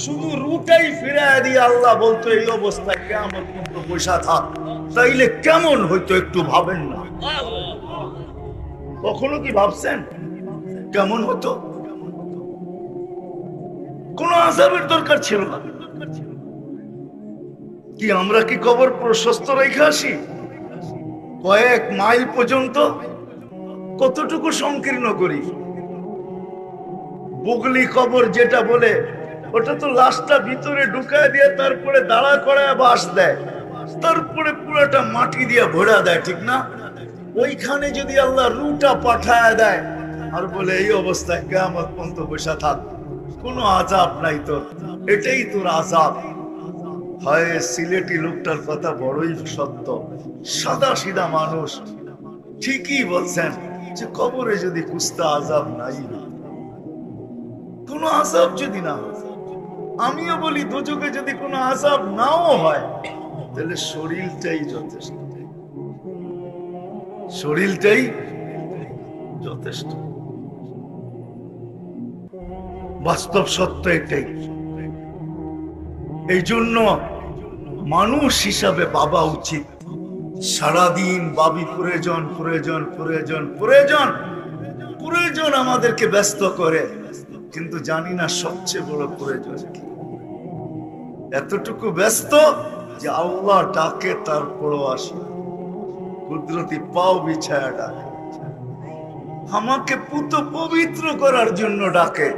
শুধু রুটাই ফিরায় দিয়ে আল্লাহ বলতো এই অবস্থায় কিয়ামত পর্যন্ত বসা থাক, তাইলে কেমন হইতো একটু ভাবেন না? কখনো কি ভাবছেন? কেমন হতো? কোন আযাবের দরকার ছিল না। কি আমরা কি কবর প্রশস্ত রেখে আসি? কয়েক মাইল পর্যন্ত কতটুকু সংকীর্ণ করি? বুগলি কবর যেটা বলে, ওটা তো লাশটা ভিতরে ঢুকায় দিয়ে তারপরে দাঁড়া করায় বাঁশ দেয়, তারপরে পুরোটা মাটি দিয়ে ভরা দেয়, ঠিক না? ওইখানে যদি আল্লাহ রুটা পাঠায় দেয় আর বলে এই অবস্থায় কিয়ামত পর্যন্ত বসে থাক, কোনো আযাব নাই তোর, এটাই তোর আযাব। হয় সিলেটি লোকটার কথা বড়ই সত্য, সাদা সিধা মানুষ, ঠিকই বলছেন যে কবরে যদি কুস্তা আযাব নাই, কোনো আযাব যদি না হয়, আমিও বলি দোজখে যদি কোনো আযাব নাও হয়, তাহলে শরীরটাই যথেষ্ট, শরীরটাই যথেষ্ট। বাস্তব সত্য এটাই। এই জন্য মানুষ হিসাবে ভাবা উচিত, সারাদিন ভাবি প্রয়োজন প্রয়োজন প্রয়োজন প্রয়োজন প্রয়োজন আমাদেরকে ব্যস্ত করে, কিন্তু জানি না সবচেয়ে বড় প্রয়োজন কি। এতটুকু ব্যস্ত যে আল্লাহ ডাকে তারপরও আসি, কুদরতি পাও বিছায়া ডাকে, আমাকে পুত পবিত্র করার জন্য ডাকে।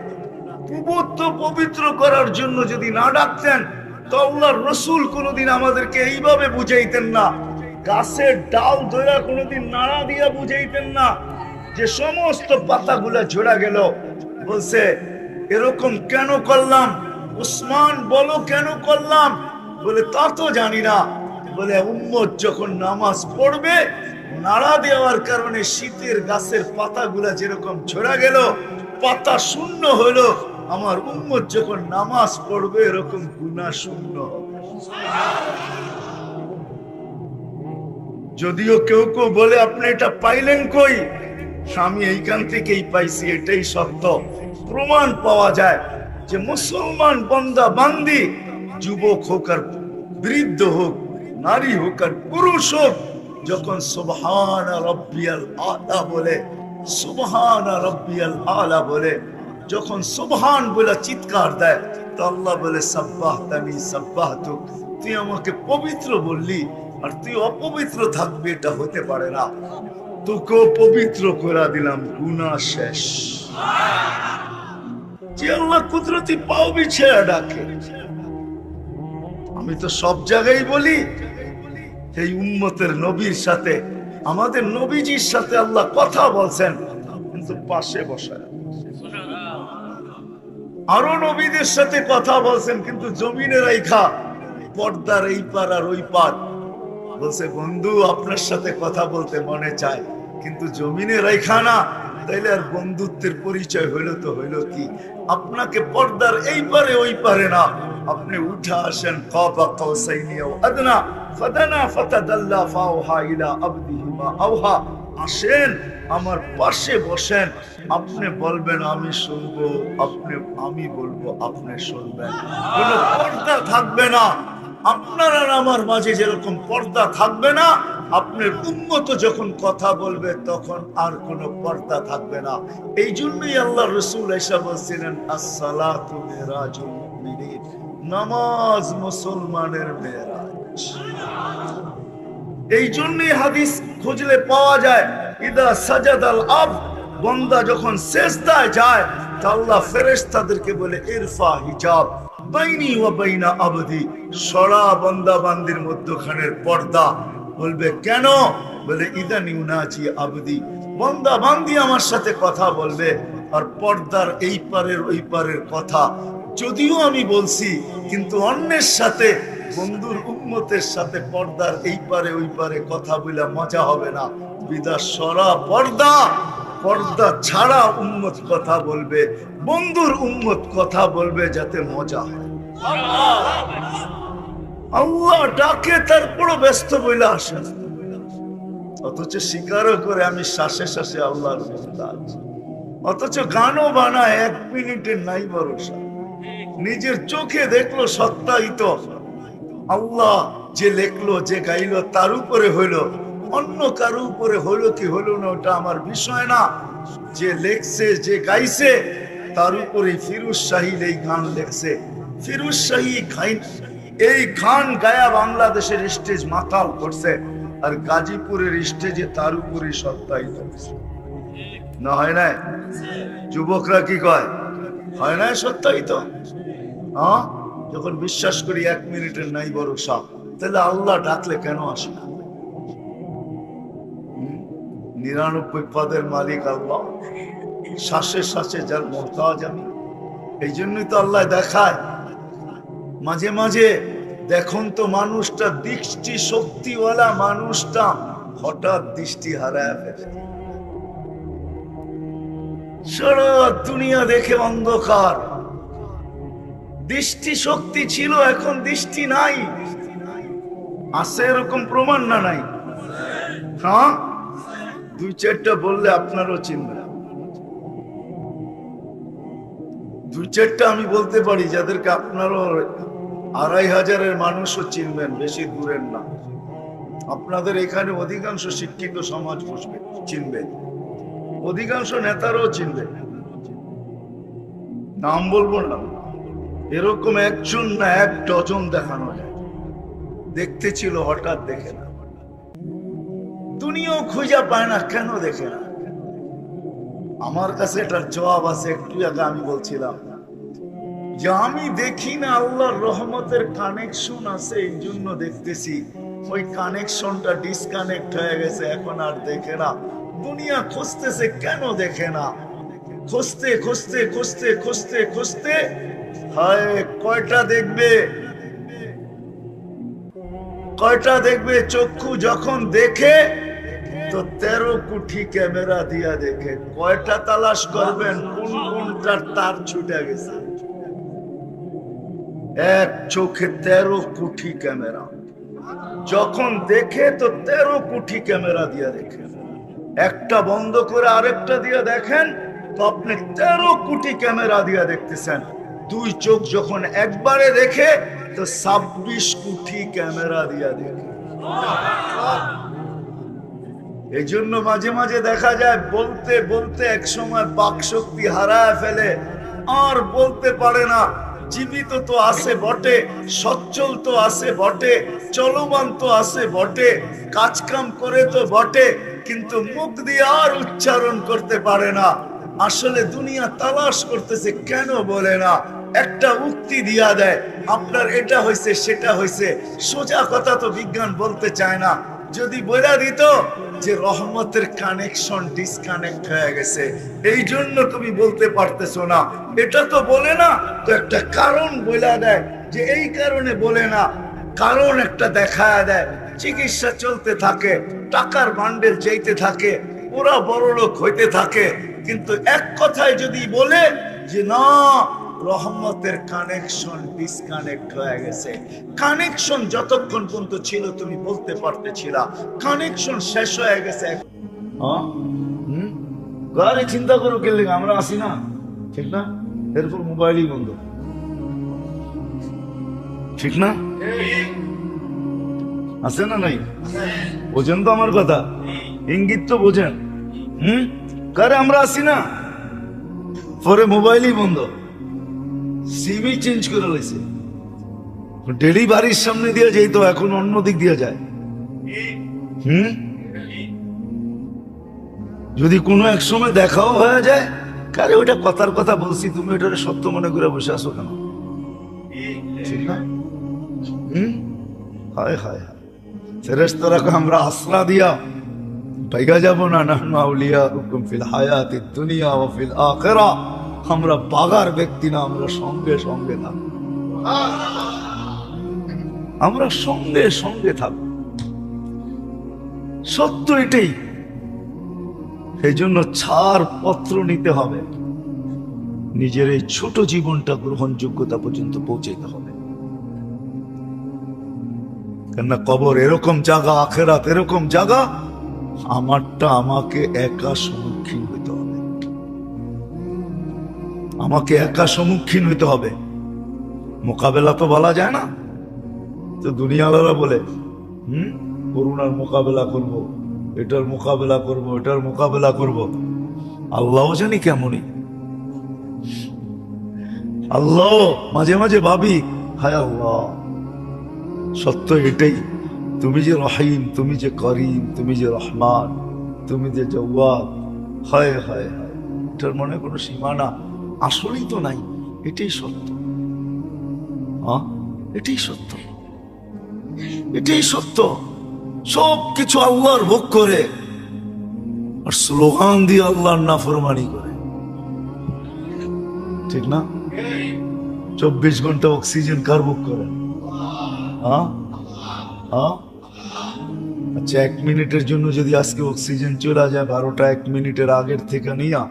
পবিত্র করার জন্য যদি না ডাকতেন তো আল্লাহর রাসূল কোনোদিন আমাদেরকে এইভাবে বুঝাইতেন না, গাছের ডাল ধরে কোনোদিন নাড়া দিয়া বুঝাইতেন না যে সমস্ত পাতাগুলা ঝরে গেল। বলছে এরকম কেন করলাম উসমান, বলো কেন করলাম? বলে তা তো জানি না। বলে উম্মত যখন নামাজ পড়বে, নাড়া দেওয়ার কারণে শীতের গাছের পাতাগুলা যেরকম ঝরে গেল, পাতা শূন্য হলো, আমার উম্মত যখন নামাজ পড়বে এরকম গুনাহ শূন্য হবে। যদিও কেউ কেউ বলে আপনি এটা পাইলেন কই, আমি এইখান থেকেই পাইছি, এটাই সত্য। প্রমাণ পাওয়া যায় যে মুসলমান বান্দা বান্দি, যুবক হোক আর বৃদ্ধ হোক, নারী হোক আর পুরুষ হোক, যখন সুবহান রাব্বিয়াল আলা বলে, সুবহান রাব্বিয়াল আলা বলে, যখন সুবহান বলে চিৎকার দেয়, তো আল্লাহ বলে সাব্বাহতানি সাব্বাহতুক, তুই আমাকে পবিত্র বললি আর তুই অপবিত্র থাকবি, এটা হতে পারে না, তোকেও পবিত্র করে দিলাম, গুনাহ শেষ। যে আল্লাহ কুদরতি পাও বিছায়া ডাকে। আমি তো সব জায়গায় বলি এই উম্মতের নবীর সাথে, আমাদের নবীজির সাথে আল্লাহ কথা বলছেন, কিন্তু পাশে বসায়। আরো নবীদের সাথে কথা বলছেন, কিন্তু জমিনে রাইখা পর্দার এই পার আর ওই পার। বলছে বন্ধু আপনার সাথে কথা বলতে মনে চায়, কিন্তু জমিনে রাইখা না, তাইলে আর বন্ধুত্বের পরিচয় হইলো তো হইলো কি? আপনাকে পর্দার এই পারে ওই পারে না, আপনি উঠে আসেন কাবা কাউসাইনি আও আদনা ফাদানা ফাতাদাল্লা ফাওহা ইলা আবদিহি মা আওহা, আসেন আমার পাশে বসেন, আপনি বলবেন আমি শুনবো, আমি বলবো আপনি শুনবেন, কোনো পর্দা থাকবে না। আপনার আর আমার মাঝে যেরকম পর্দা থাকবে না, আপনার উম্মত যখন কথা বলবে তখন আর কোনো পর্দা থাকবে না। এই জন্যই আল্লাহ রাসূল এসে বলছিলেন আসসালাতু মিরাজুল মুমিনিন, নামাজ মুসলমানের মেরাজ। এই জন্যই হাদিস খুঁজলে পাওয়া যায়, ইদা সাজাদাল আব, বান্দা যখন সিজদায় যায় তা আল্লাহ ফেরেশতাদেরকে বলে ইরফা হিজাব বাইনি ওয়া বাইনা আবদি, সরা বান্দা বান্দির মধ্যখানের পর্দা। বলবে কেন? বলে ইদান ইউনাজি আবদি, বান্দা বান্দি আমার সাথে কথা বলবে, আর পর্দার এই পারের ওই পারের কথা যদিও আমি বলছি, কিন্তু অন্যের সাথে, বন্ধুর উম্মতের সাথে পর্দার এই পারে ওই পারে কথা বলে মজা হবে না। বিদা সরা পর্দা, পর্দা ছাড়া উম্মত কথা বলবে, বন্ধুর উম্মত কথা বলবে যাতে মজা হয়। আল্লাহ ডাকে তারপরও ব্যস্ত বইলে আসে না, অথচ স্বীকারও করে আমি শ্বাসে শ্বাসে আল্লাহর মুহতাজ, অথচ গানও বানায় 1 মিনিটের নাই ভরসা। নিজের চোখে দেখলো সত্যায়িত, আল্লাহ যে লেখলো যে গাইলো তার উপরে হইলো, অন্য কারো উপরে হইলো কি হইলো না ওটা আমার বিষয় না। যে লেখছে, যে গাইছে, তার উপরে ফিরোজ শাহী এই গান লেখছে। ফিরোজ শাহী এই গান গায়া বাংলাদেশের স্টেজ মাতাল করছে, আর গাজীপুরের স্টেজে তার উপরে সত্যায়িত হয়েছে। না হয় না? যুবকরা কি কয়? হয় না সত্যায়িত? হ্যাঁ, যখন বিশ্বাস করি 1 মিনিটের নাই ভরসা, তাহলে আল্লাহ ডাকলে কেন আসে না? 99 পদের মালিক আল্লাহ, শ্বাসে শ্বাসে যার মোহতাজ আমি। এই জন্যই তো আল্লাহ দেখায় মাঝে মাঝে। দেখুন তো মানুষটা, দৃষ্টি শক্তিওয়ালা মানুষটা হঠাৎ দৃষ্টি হারায় ফেলে। সারা দুনিয়া দেখে অন্ধকার, দৃষ্টি শক্তি ছিল, এখন দৃষ্টি নাই। আছে এরকম প্রমাণ না নাই? হ্যাঁ, 2-4টা বললে আপনারও চিনবেন। 2-4টা আমি বলতে পারি যাদেরকে আপনারও 2500-এর মানুষও চিনবেন, বেশি দূরের না। আপনাদের এখানে অধিকাংশ শিক্ষিত সমাজ বসবে, চিনবে, অধিকাংশ নেতারাও চিনবে। নাম বলবো না, এরকম একজন না 1 ডজন দেখানো যায়। দেখতে ছিল, হঠাৎ দেখে না। দুনিয়াও খুঁজে পায় না, কেন দেখে না? আমার কাছে এটার জবাব আছে। একটু আগে আমি বলছিলাম যে আমি দেখি না, আল্লাহর রহমতের কানেকশন আছে, এই জন্য দেখতেছি। ওই কানেকশনটা ডিসকানেক্ট হয়ে গেছে, এখন আর দেখে না। দুনিয়া খুঁজতেছে, কেন দেখে না? খুঁজতে খুঁজতে খুঁজতে খুঁজতে খুঁজতে হায়, কয়টা দেখবে, কয়টা দেখবে? চক্ষু যখন দেখে তো 13 কোটি ক্যামেরা দিয়া দেখে। কয়টা তালাশ করবেন কোন কোনটার তার ছুটে গেছে? এক চোখে 13 কোটি ক্যামেরা যখন দেখে, তো 13 কোটি ক্যামেরা দিয়া দেখে। একটা বন্ধ করে আরেকটা দিয়ে দেখেন, তো আপনি 13 কোটি ক্যামেরা দিয়া দেখতেছেন। 2 চোখ যখন একবারে দেখে, তো 26 কোটি ক্যামেরা দিয়া দেখে। এই জন্য মাঝে মাঝে দেখা যায় বলতে বলতে এক সময় বাক শক্তি হারায় ফেলে, আর বলতে পারে না। জীবিত তো আছে বটে, সচ্ছল তো আছে বটে, চলমান তো আছে বটে, কাজকাম করে তো বটে, কিন্তু মুখ দিয়ে আর উচ্চারণ করতে পারে না। আসলে দুনিয়া তালাশ করতেছে, কেন বলে না? একটা উক্তি দিয়া দেয়, আপনার এটা হয়েছে সেটা হয়েছে। সোজা কথা তো বিজ্ঞান বলতে চায় না। যদি বলে দিত যে রহমতের কানেকশন ডিসকানেক্ট হয়ে গেছে, এই জন্য তুমি বলতে পারতেছো না, এটা তো বলে না, তো একটা কারণ বলে দেয় যে এই কারণে বলে না। কারণ একটা দেখায় দেয়, চিকিৎসা চলতে থাকে, টাকার বান্ডেল চাইতে থাকে, ওরা বড় লোক হইতে থাকে। কিন্তু এক কথায় যদি বলে যে না, রহমতের কানেকশন ডিসকানেক্ট হয়ে গেছে। কানেকশন যতক্ষণ পর্যন্ত ছিল তুমি বলতে পারতেছিলা, কানেকশন শেষ হয়ে গেছে। গাড়ি চিন্তা করো কে লেগে, আমরা আসি না, ঠিক না? এরপর মোবাইলই বন্ধ, ঠিক না? আছে না নাই? বোঝেন তো আমার কথা, ইঙ্গিত তো বোঝেন। কারে আমরা আসি না, পরে মোবাইলই বন্ধ, সিমই চেঞ্জ করে লাইছে। ডেলি বাড়ির সামনে দিয়ে যাই, তো এখন অন্য দিক দিয়ে যায়। যদি কোনো এক সময় দেখাও হয়ে যায়, কারে ওইটা কথার কথা বলছি, তুমি ওইটা সত্য মনে করে বসে আসো কেন? ঠিক না? হায় হায় হায়, ফেরেশতারাকে আমরা আশ্রা দিয়া পাইগা যাব না। নাহনু আউলিয়াউকুম ফিল হায়াতিদ দুনিয়া ওয়া ফিল আখিরাহ। আমরা বাগার ব্যক্তি না, আমরা সঙ্গে সঙ্গে থাকব, আমরা সঙ্গে সঙ্গে থাকব। সত্য এটাই। এই জন্য ছাড় পত্র নিতে হবে, নিজের এই ছোট জীবনটা গ্রহণযোগ্যতা পর্যন্ত পৌঁছাইতে হবে। কেননা কবর এরকম জায়গা, আখেরাত এরকম জায়গা, আমারটা আমাকে একা সম্মুখীন হইতে হবে, আমাকে একা সম্মুখীন হইতে হবে। মোকাবেলা তো বলা যায় না। তো দুনিয়াওয়ালারা বলে করোনার মোকাবেলা করব, এটার মোকাবেলা করব, এটার মোকাবেলা করব। আল্লাহ জানি কেমনই। আল্লাহ মাঝে মাঝে ভাবি, হায় আল্লাহ, সত্য এটাই, তুমি যে রহিম, তুমি যে করিম, তুমি যে রহমান, তুমি যে জওয়াদ, হায় হায় হায়, এটার মনে কোনো সীমানা আসলেই তো নাই। এটাই সত্য, হ্যাঁ এটাই সত্য, এটাই সত্য। সব কিছু আল্লাহর ভোগ করে আর স্লোগান দিয়ে আল্লাহর নাফরমানি করে, ঠিক না? 24 ঘন্টা অক্সিজেন কার ভোগ করে? হ্যাঁ হ্যাঁ। আচ্ছা, 1 মিনিটের জন্য যদি আজকে অক্সিজেন চলে যায় 12টা 1 মিনিটের আগের থেকে নিয়ে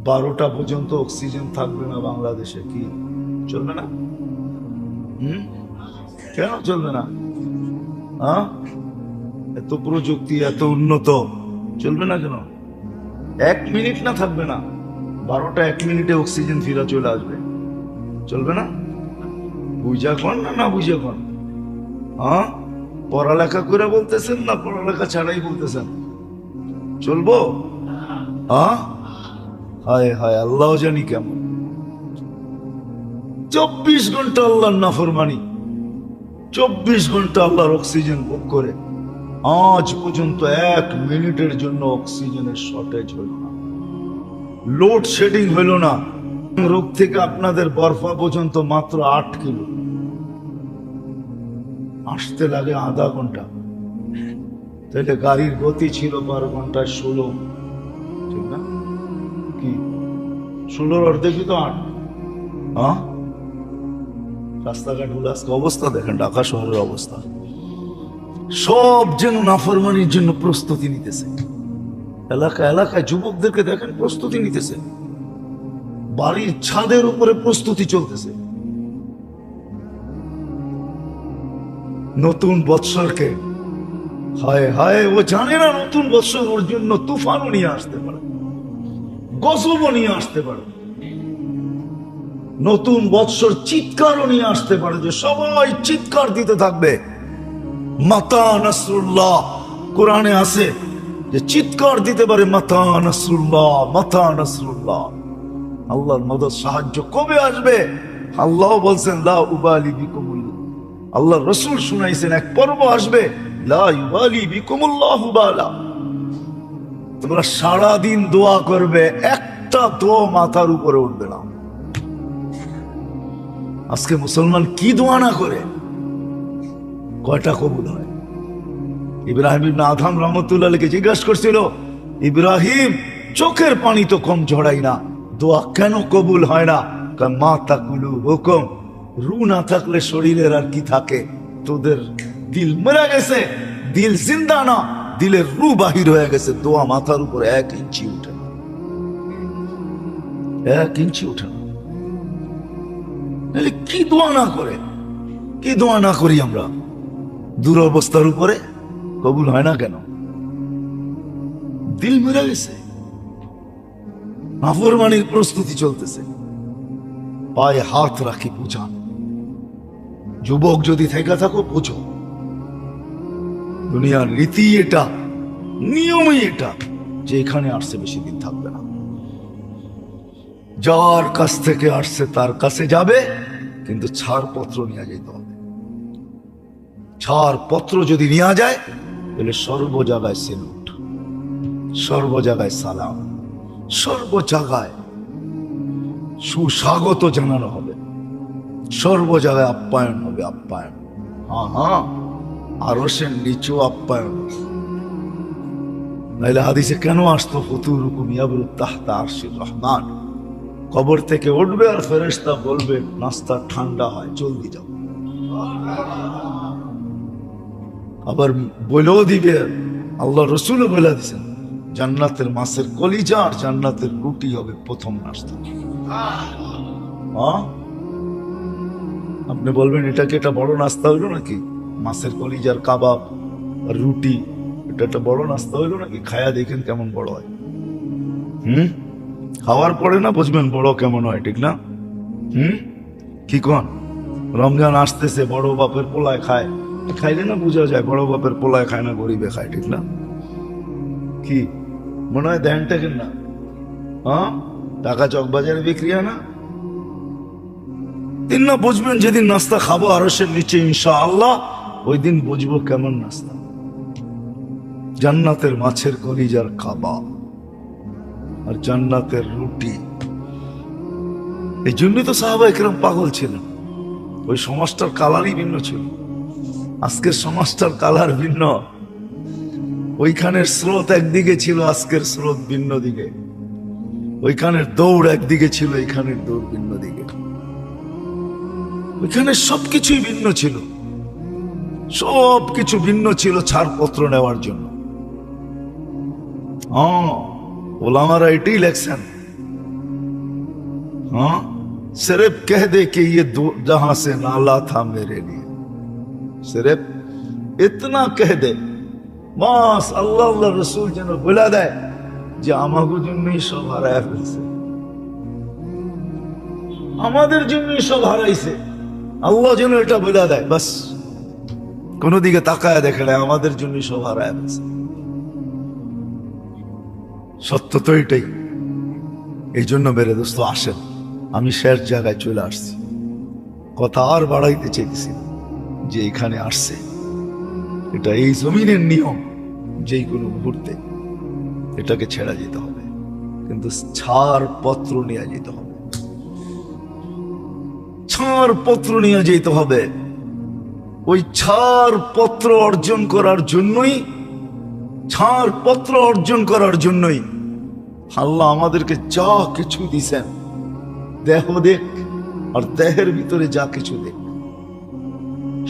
12টা পর্যন্ত অক্সিজেন থাকবে না বাংলাদেশে, কি চলবে না? কেন চলবে না? হ্যাঁ, এত প্রযুক্তি, এত উন্নত, চলবে না কেন? 1 মিনিট না থাকবে না, 12টা 1 মিনিটে অক্সিজেন ফিরা চলে আসবে, চলবে না? বুঝা কন না বুঝা কন? হ্যাঁ, পড়ালেখা করে বলতেছেন না পড়ালেখা ছাড়াই বলতেছেন? চলবো? হ্যাঁ, হায় হায়, আল্লাহ জানি কেমন। 24 ঘন্টা আল্লাহর নাফরমানি, 24 ঘন্টা আল্লাহর অক্সিজেন ভোগ করে আজ পর্যন্ত 1 মিনিটের জন্য অক্সিজেনের শর্টেজ হইল না, লোডশেডিং হইল না। রোগ থেকে আপনাদের বরফা পর্যন্ত মাত্র 8 কিলো, আসতে লাগে আধা ঘন্টা। তাহলে গাড়ির গতি ছিল 12 ঘন্টায় 16, ঠিক না? কি 16-র অর্ধেকই তো 8। হ্যাঁ, রাস্তাঘাট গুলো আজকে অবস্থা দেখেন, ঢাকা শহরের অবস্থা, সব যেন নাফরমানির জন্য প্রস্তুতি নিতেছে। এলাকা এলাকায় যুবকদেরকে দেখেন প্রস্তুতি নিতেছে, বাড়ির ছাদের উপরে প্রস্তুতি চলতেছে। নতুন বৎসরকে, হায় হায়, ও জানে না নতুন বৎসর ওর জন্য তুফানও নিয়ে আসতে পারে, গজবও নিয়ে আসতে পারে, নতুন বৎসর চিৎকারও নিয়ে আসতে পারে, যে সবাই চিৎকার দিতে থাকবে মাতা নাসরুল্লাহ। কোরআনে আছে যে চিৎকার দিতে পারে মাতা নাসরুল্লাহ, মাতা নাসরুল্লাহ, আল্লাহর মদদ সাহায্য কবে আসবে? আল্লাহ বলছেন লা উবালি বিকুমুল, আল্লাহ রসুল শুনাইছেন এক পর্ব আসবে, লা উবালি বিকুমুল্লাহু বালা। তোমরা সারাদিন দোয়া করবে, একটা দোয়া মাথার উপরে উঠবে না। আজকে মুসলমান কি দোয়া না করে, কয়টা কবুল হয়? ইব্রাহিম ইবনে আদহাম রহমতুল্লাহকে জিজ্ঞাসা করছিল, ইব্রাহিম চোখের পানি তো কম ঝরাই না, দোয়া কেন কবুল হয় না? মা তাকুলু হুকুম, রু না থাকলে শরীরের আর কি থাকে? তোদের দিল মরে গেছে, দিল জিন্দা না, দিলের রু বাহির হয়ে গেছে, দোয়া মাথার উপরে 1 ইঞ্চি উঠে না, 1 ইঞ্চি উঠে না। কি দোয়া না করে, কি দোয়া না করি আমরা? দুরবস্থার উপরে কবুল হয় না কেন? দিল মরে গেছে, নাফরমানির প্রস্তুতি চলতেছে। পায়ে হাত রাখি বুঝান, যুবক যদি থেকে থাকো বুঝো, দুনিয়ার রীতি এটা, নিয়মই এটা, যে এখানে আসছে বেশি দিন থাকবে না। যার কাছ থেকে আসছে তার কাছে যাবে, কিন্তু ছাড়পত্র নিয়ে যেতে হবে। ছাড়পত্র যদি নিয়ে যায় তাহলে সর্ব জায়গায় সেলুট, সর্ব জায়গায় সালাম, সর্ব জায়গায় সুস্বাগত জানানো হবে, সর্ব জায়গায় আপ্যায়ন হবে, আপ্যায়ন। হ্যাঁ, আরো সে নিচু আপ্যায়ন। নাইলে হাদিসে কেন আসতো ফুতুরুকুম ইয়াবরু তাহতা আরশির রহমান? কবর থেকে উঠবে আর ফেরেশতা বলবে নাস্তা ঠান্ডা হয়, জলদি যাও। আবার বলেও দিবে, আল্লাহ রসুলও বলে দিয়েছেন, জান্নাতের মাছের কলিজা আর জান্নাতের রুটি হবে প্রথম নাস্তা। আপনি বলবেন এটা কি একটা বড় নাস্তা হইলো নাকি? মাছের কলিজার কাবাব আর রুটি, এটা একটা বড় নাস্তা হইলো নাকি? খায়া দেখেন কেমন বড় হয়। খাওয়ার পরে না বুঝবেন বড় কেমন হয়, ঠিক না? কি কন? রমজান আসতেছে, বড় বাপের পোলায় খায়, খাইলে না বোঝা যায় বড় বাপের পোলায় খায় না গরিবে খায়, ঠিক না? কি মনে হয় ধ্যানটা কেন না? হ্যাঁ, টাকা চকবাজারে বিক্রি হয় না? দিন না বুঝবেন যেদিন নাস্তা খাবো আরশের নিচে ইনশাআল্লাহ, ওই দিন বুঝবো কেমন নাস্তা। জান্নাতের মাছের কলিজার কাবাব আর জান্নাতের রুটি। এই জন্যই তো সাহাবা একরকম পাগল ছিলেন। ওই সমাজটার কালারই ভিন্ন ছিল, আজকের সমাজটার কালার ভিন্ন। ওইখানের স্রোত একদিকে ছিল, আজকের স্রোত ভিন্ন দিকে। ওইখানের দৌড় একদিকে ছিল, এখানের দৌড় ভিন্ন দিকে। ওইখানে সবকিছুই ভিন্ন ছিল, সবকিছু ভিন্ন ছিল ছাড়পত্র নেওয়ার জন্য। ওলামারা এটাই লেখছেন, सिर्फ कह दे कि ये जहां से नाला था मेरे लिए, सिर्फ इतना कह दे, বাস আল্লাহ আল্লাহ রসুল যেন বলে দেয় যে আমাদের জন্যই সব হারায় ফেলছে, আমাদের জন্যই সব হারাইছে। আল্লাহ যেন এটা বলে দেয়, বাস কোন দিকে তাকায় দেখে না, আমাদের জন্যই সব হারায় ফেলছে। সত্য তো এটাই। এই জন্য মেরে দোস্ত আসেন, আমি শেষ জায়গায় চলে আসছি, কথা আর বাড়াইতে চাইতেছি না। যে এখানে আসছে, এটা এই জমিনের নিয়ম, যেই কোনো মুহূর্তে এটাকে ছেড়ে যেতে হবে, কিন্তু ছাড় পত্র নিয়ে যেতে হবে, ছাড় পত্র নিয়ে যেতে হবে। ওই ছাড় পত্র অর্জন করার জন্যই, ছাড় পত্র অর্জন করার জন্যই আল্লাহ আমাদেরকে যা কিছু দিছেন, দেহ দেখ আর দেহের ভিতরে যা কিছু দেখ,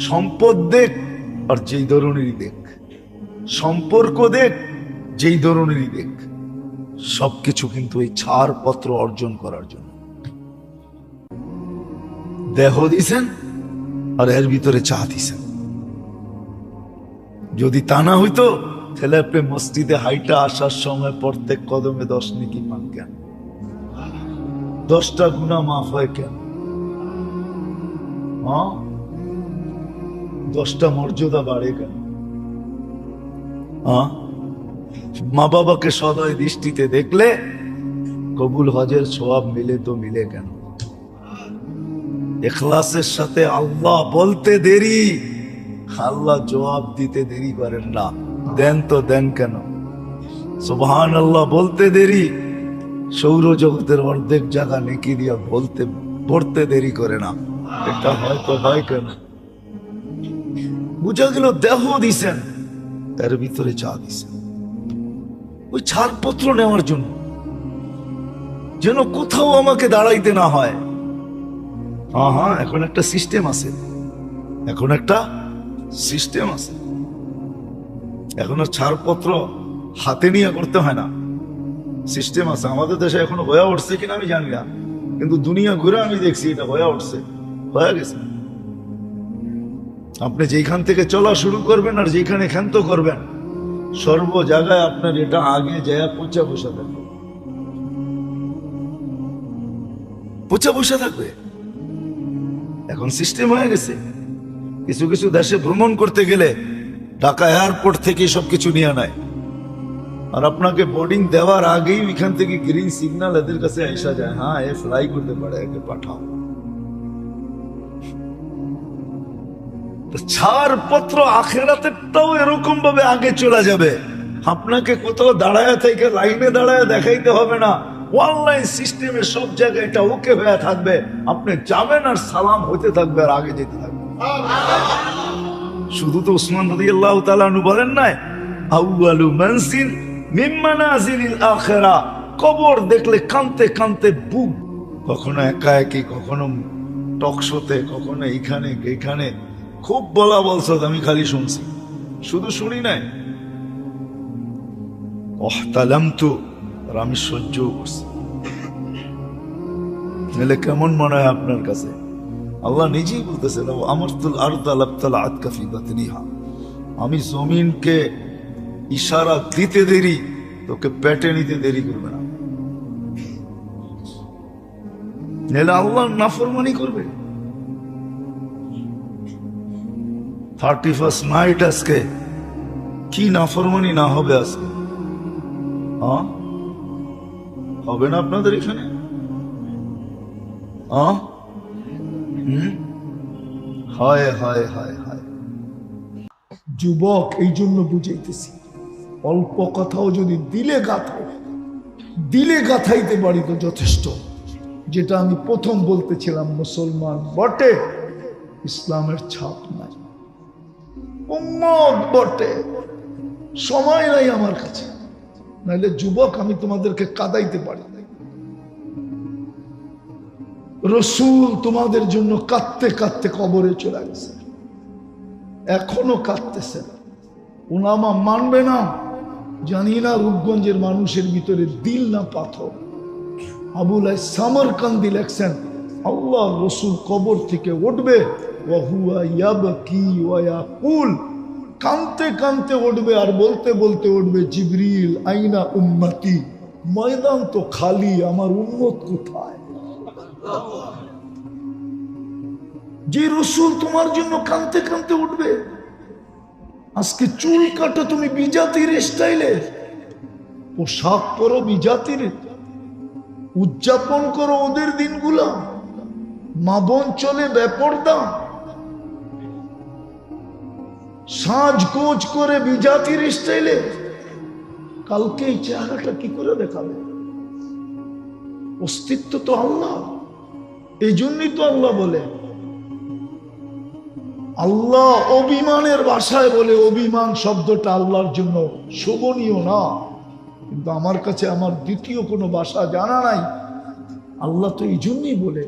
সম্পদ দেখ আর যেই ধরনেরই দেখ, সম্পর্ক দেখ যেই ধরনেরই দেখ, সবকিছু কিন্তু এই ছাড় পত্র অর্জন করার জন্য। দেহ দিছেন আর এর ভিতরে চা দিছেন। যদি তা না হইতো তাহলে আপনি মসজিদে হাইটা আসার সময় প্রত্যেক কদমে 10 নেকি পান কেন? 10টা গুনাহ মাফ হয় কেন? 10টা মর্যাদা বাড়ে কেন? মা বাবাকে সদয় দৃষ্টিতে দেখলে কবুল হজের সওয়াব মিলে তো মিলে কেন? ইখলাসের সাথে আল্লাহ বলতে দেরি, আল্লাহ জবাব দিতে দেরি করেন না, দেন তো দেন কেন? সুবহানাল্লাহ বলতে দেরি, সৌরজগতের অর্ধেক জায়গা নেকি দিয়া পড়তে দেরি করে না, এটা হয়তো হয় কেন? বুঝা গেল দেহ দিছেন, এর ভিতরে চা দিছেন ওই ছাড়পত্র নেওয়ার জন্য, যেন কোথাও আমাকে দাঁড়াইতে না হয়। হ্যাঁ, এখন একটা সিস্টেম আছে, এখন একটা সিস্টেম আছে। এখন আর ছাড়পত্র হাতে নিয়ে করতে হয় না, সিস্টেম আছে। আমাদের দেশে এখনো হয়ে উঠছে কিনা আমি জানি না, কিন্তু দুনিয়া ঘুরে আমি দেখছি এটা হয়ে উঠছে, হয়ে গেছে। আপনি যেখান থেকে চলা শুরু করবেন আর যেখানে ক্ষান্ত করবেন, সর্ব জায়গায় আপনার এটা আগে যায় পচা বসে থাকবে, পচা বসে থাকবে। এখন সিস্টেম হয়ে গেছে। কিছু কিছু দেশে ভ্রমণ করতে গেলে ঢাকা এয়ারপোর্ট থেকে সবকিছু নিয়ে নেয়, আর আপনাকে বোর্ডিং দেওয়ার আগেই এখান থেকে গ্রিন সিগন্যাল এদের কাছে আসা যায়, হ্যাঁ এ ফ্লাই করতে পারে, একে পাঠাও। ছাড়পত্র আখিরাতেরটাও এরকম ভাবে আগে চলে যাবে। আপনাকে কোথাও দাঁড়ায় থেকে লাইনে দাঁড়ায় দেখাইতে হবে না, অনলাইন সিস্টেমে সব জায়গায় এটা ওকে হয়ে থাকবে। আপনি যাবেন আর সালাম হতে থাকবে আর আগে যেতে থাকবে। শুধু তো উসমান রাদিয়াল্লাহু তাআলা আনহু বলেন নাই, আউয়ালু মানসিল মিন মানাজিলিল আখিরাহ, কবর দেখলে কাঁদতে কাঁদতে বুক, কখনো একা একই, কখনো টকশোতে, কখনো এইখানে খুব বলছো, আমি খালি শুনছি, শুধু শুনি নাই, ওহতালামতু, আর আমি সহ্য করছি। তাহলে কেমন মনে হয় আপনার কাছে? আল্লাহ নিজেই বলতেছে, আমারতুল আরদা লাবতালাআত কাফি বাতনিহা, আমি জমিনকে ইশারা দিতে দেরি, তোকে পেটে নিতে দেরি করবে না। নাহলে আল্লাহর নাফরমানি করবে। 31st নাইট আজকে, কি নাফরমানি না হবে আজকে? হ্যাঁ, হবে না আপনাদের এখানে? হ্যাঁ, হয় হয় হয় হয়। যুবক, এই জন্য বুঝাইতেছি, অল্প কথাও যদি দিলে গাথাইতে পারি তো যথেষ্ট। যেটা আমি প্রথম বলতেছিলাম, মুসলমান বটে, ইসলামের ছাপ নাই, উম্মত বটে, সময় নাই আমার কাছে, নাইলে যুবক আমি তোমাদেরকে কাঁদাইতে পারি। রসুল তোমাদের জন্য কাঁদতে কাঁদতে কবরে চলে গেছে, এখনো কাঁদতেছে। উলামা মানবে না জানি না, রূপগঞ্জের মানুষের ভিতরে দিল না পাথর। আবুল সামরকান্দি লেখছেন, আল্লাহ রসুল কবর থেকে উঠবে, কানতে কানতে উঠবে আর বলতে বলতে উঠবে, জিবরিল আইনা উম্মতি, ময়দান তো খালি, আমার উম্মত কোথায়? যে রসুল তোমার জন্য কানতে কানতে উঠবে। আজকে চুল কাটো তুমি বিজাতির স্টাইলে, পোশাক পরো বিজাতির, উদযাপন করো ওদের দিনগুলা, মা বোন চলে বেপরদা, সাজগোজ করে বিজাতির স্টাইলে। কালকে এই চেহারাটা কি করে দেখাবে? অস্তিত্ব তো আল্লাহ, এই জন্যই তো আল্লাহ বলে, আল্লাহ অভিমানের ভাষায় বলে, অভিমান শব্দটা আল্লাহর জন্য শোভনীয় না, কিন্তু আমার কাছে আমার দ্বিতীয় কোনো ভাষা জানা নাই। আল্লাহ তো এই জন্যই বলে,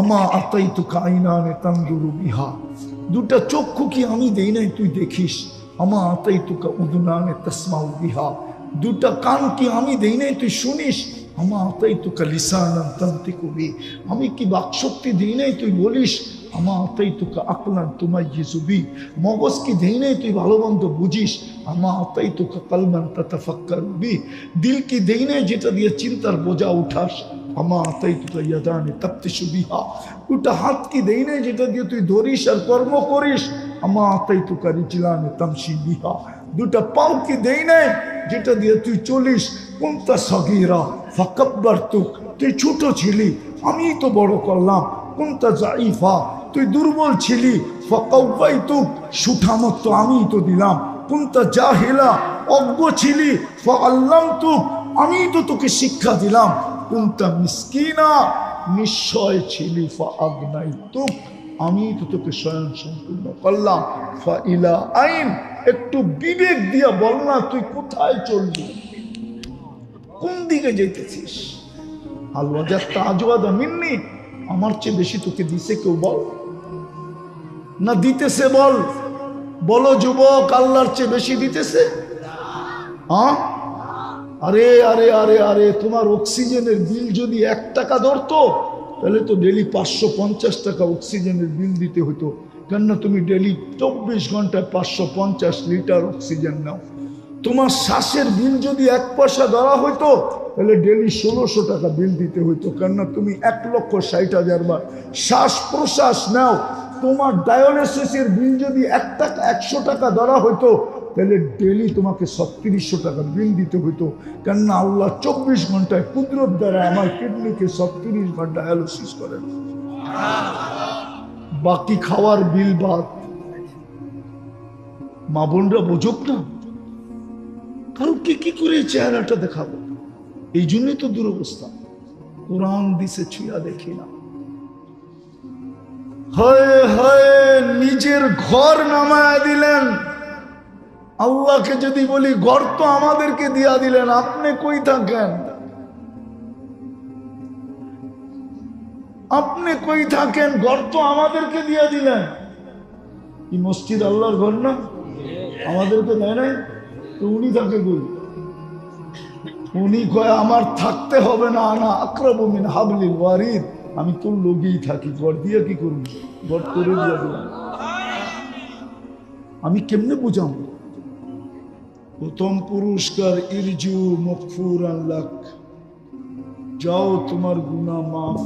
আমা আতাইতুকা আইনানে তানজুরু বিহা, দুটা চক্ষু কি আমি দেই নাই তুই দেখিস? আমা আতাইতুকা উদুনানে তাসমাউ বিহা, দুটা কান কি আমি দেই নাই তুই শুনিস? আমা আতাইতুকা লিসানান তানতিকু বি, আমি কি বাকশক্তি দেই নাই তুই বলিস? আমা আতাইতুকা আকলান তুমাইয়িজু বি, মগজ কি দেই নাই তুই ভালো মন্দ বুঝিস? আমা আতাইতুকা কলবান তাতাফাক্কারু বি, দিল কি দেই নাই যেটা দিয়ে চিন্তার বোঝা উঠাস? আমা আতাইতুকা ইয়াদানে তাফতিশু বিহা, দুটা হাত কি দেই নাই যেটা দিয়ে তুই ধরিস আর কর্ম করিস? আমা আতাইতুকা রিজলানে তামশি বিহা, দুটা পাও কি দেই নাই যেটা দিয়ে তুই চলিস? কুনতা সগীরা ফাকাব্বারতুক, তুই ছোট ছিলি আমি তো বড় করলাম। কুনতা জাইফা, তুই দুর্বল ছিলি, ফাকাওয়াইতুক, সুঠামত তো আমিই তো দিলাম। কুনতা জাহিলা, অজ্ঞ ছিলি, ফাআল্লামতুক, আমিই তো তোকে শিক্ষা দিলাম। কুনতা মিসকিনা, নিশ্চয় ছিলি, ফাআগনাইতুক, আমি তো তোকে স্বয়ং সম্পূর্ণ করলাম। ফাইলা আইন, একটু বিবেক দিয়া বল না, তুই কোথায় চলবি, কোন দিকে যেতেছিস? আল্লাহ যা তাজওয়াদা মিন্নি, আমার চেয়ে বেশি তোকে দিছে কেউ বল না? দিতেছে বল, বলো যুবক, আল্লাহর চেয়ে বেশি দিতেছে? হ্যাঁ, আরে আরে আরে আরে, তোমার অক্সিজেনের বিল যদি 1 টাকা ধরতো, তাহলে তো ডেলি 550 টাকা অক্সিজেনের বিল দিতে হতো। কেননা তুমি ডেলি 24 ঘন্টায় 550 লিটার অক্সিজেন নাও। তোমার শ্বাসের বিল যদি 1 পয়সা ধরা হইতো, তাহলে ডেলি 1600 টাকা বিল দিতে হইতো। কেননা তুমি 1,60,000 বার শ্বাস প্রশ্বাস নাও। তোমার ডায়ালিসিসের বিল যদি 100 টাকা ধরা হইতো, তাহলে ডেলি তোমাকে 3600 টাকা বিল দিতে হইতো। কেননা আল্লাহ 24 ঘন্টায় কুদরত দ্বারা আমার কিডনিকে 36 বার ডায়ালিসিস করেন, বাকি খাওয়ার বিল বাদ। মা বোনরা বোঝুক না, কালকে কি করে চেহারাটা দেখাবো? এই জন্যই তো দুরবস্থা। কোরআন দিছে ছুঁয়া দেখি না। হয় হয় নিজের ঘর নামায় দিলেন। আল্লাহকে যদি বলি ঘর তো আমাদেরকে দিয়া দিলেন, আপনি কই থাকেন? আপনি কই থাকেন? ঘর তো আমাদেরকে দিয়া দিলেন। কি মসজিদ আল্লাহর ঘর না? আমাদেরকে দেয় নাই তো উনি থাকে কই? উনি কয় আমার থাকতে হবে না, আনা আকরাবু মিন হাবলিল ওয়ারিদ, আমি তোর লগেই থাকি। ঘর দিয়ে কি করব? ঘর করে দিয়া দিলাম। আমি কেমনে বুঝাম? প্রথম পুরস্কার ইরজু মগফুরান লাক, যাও তোমার গুনাহ মাফ।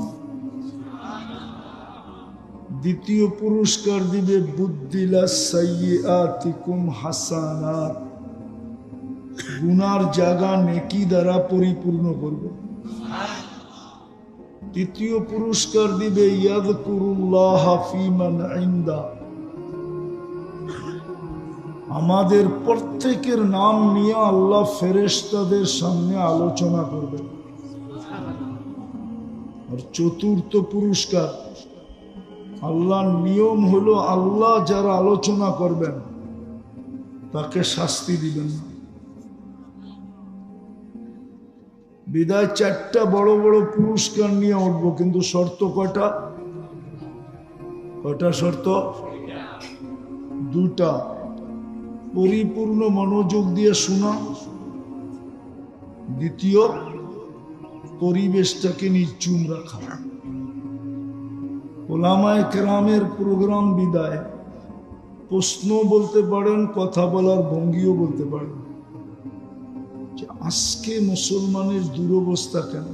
দ্বিতীয় পুরস্কার দিবে বুদ্দিলা সাইয়্যাতিকুম হাসানাত, গুনার জায়গা নেকি দ্বারা পরিপূর্ণ করবে। তৃতীয় পুরস্কার দিবে ইয়াযকুরুল্লাহ ফী মান ইনদা, আমাদের প্রত্যেকের নাম নিয়ে আল্লাহ ফেরেশতাদের সামনে আলোচনা করবেন। আর চতুর্থ পুরস্কার, আল্লাহর নিয়ম হলো আল্লাহ যারা আলোচনা করবেন তাকে শাস্তি দিবেন না। বিদায় চারটা বড় বড় পুরস্কার নিয়ে উঠবো, কিন্তু শর্ত কয়টা? কয়টা শর্ত? দুটা। পরিপূর্ণ মনোযোগ দিয়ে শোনা, দ্বিতীয় পরিবেশটাকে নির্জুম রাখা। ওলামায়ে কেরামের প্রোগ্রাম বিদায় প্রশ্ন বলতে পারেন, কথা বলার ভঙ্গিও বলতে পারেন যে আজকে মুসলমানের দুরবস্থা কেন?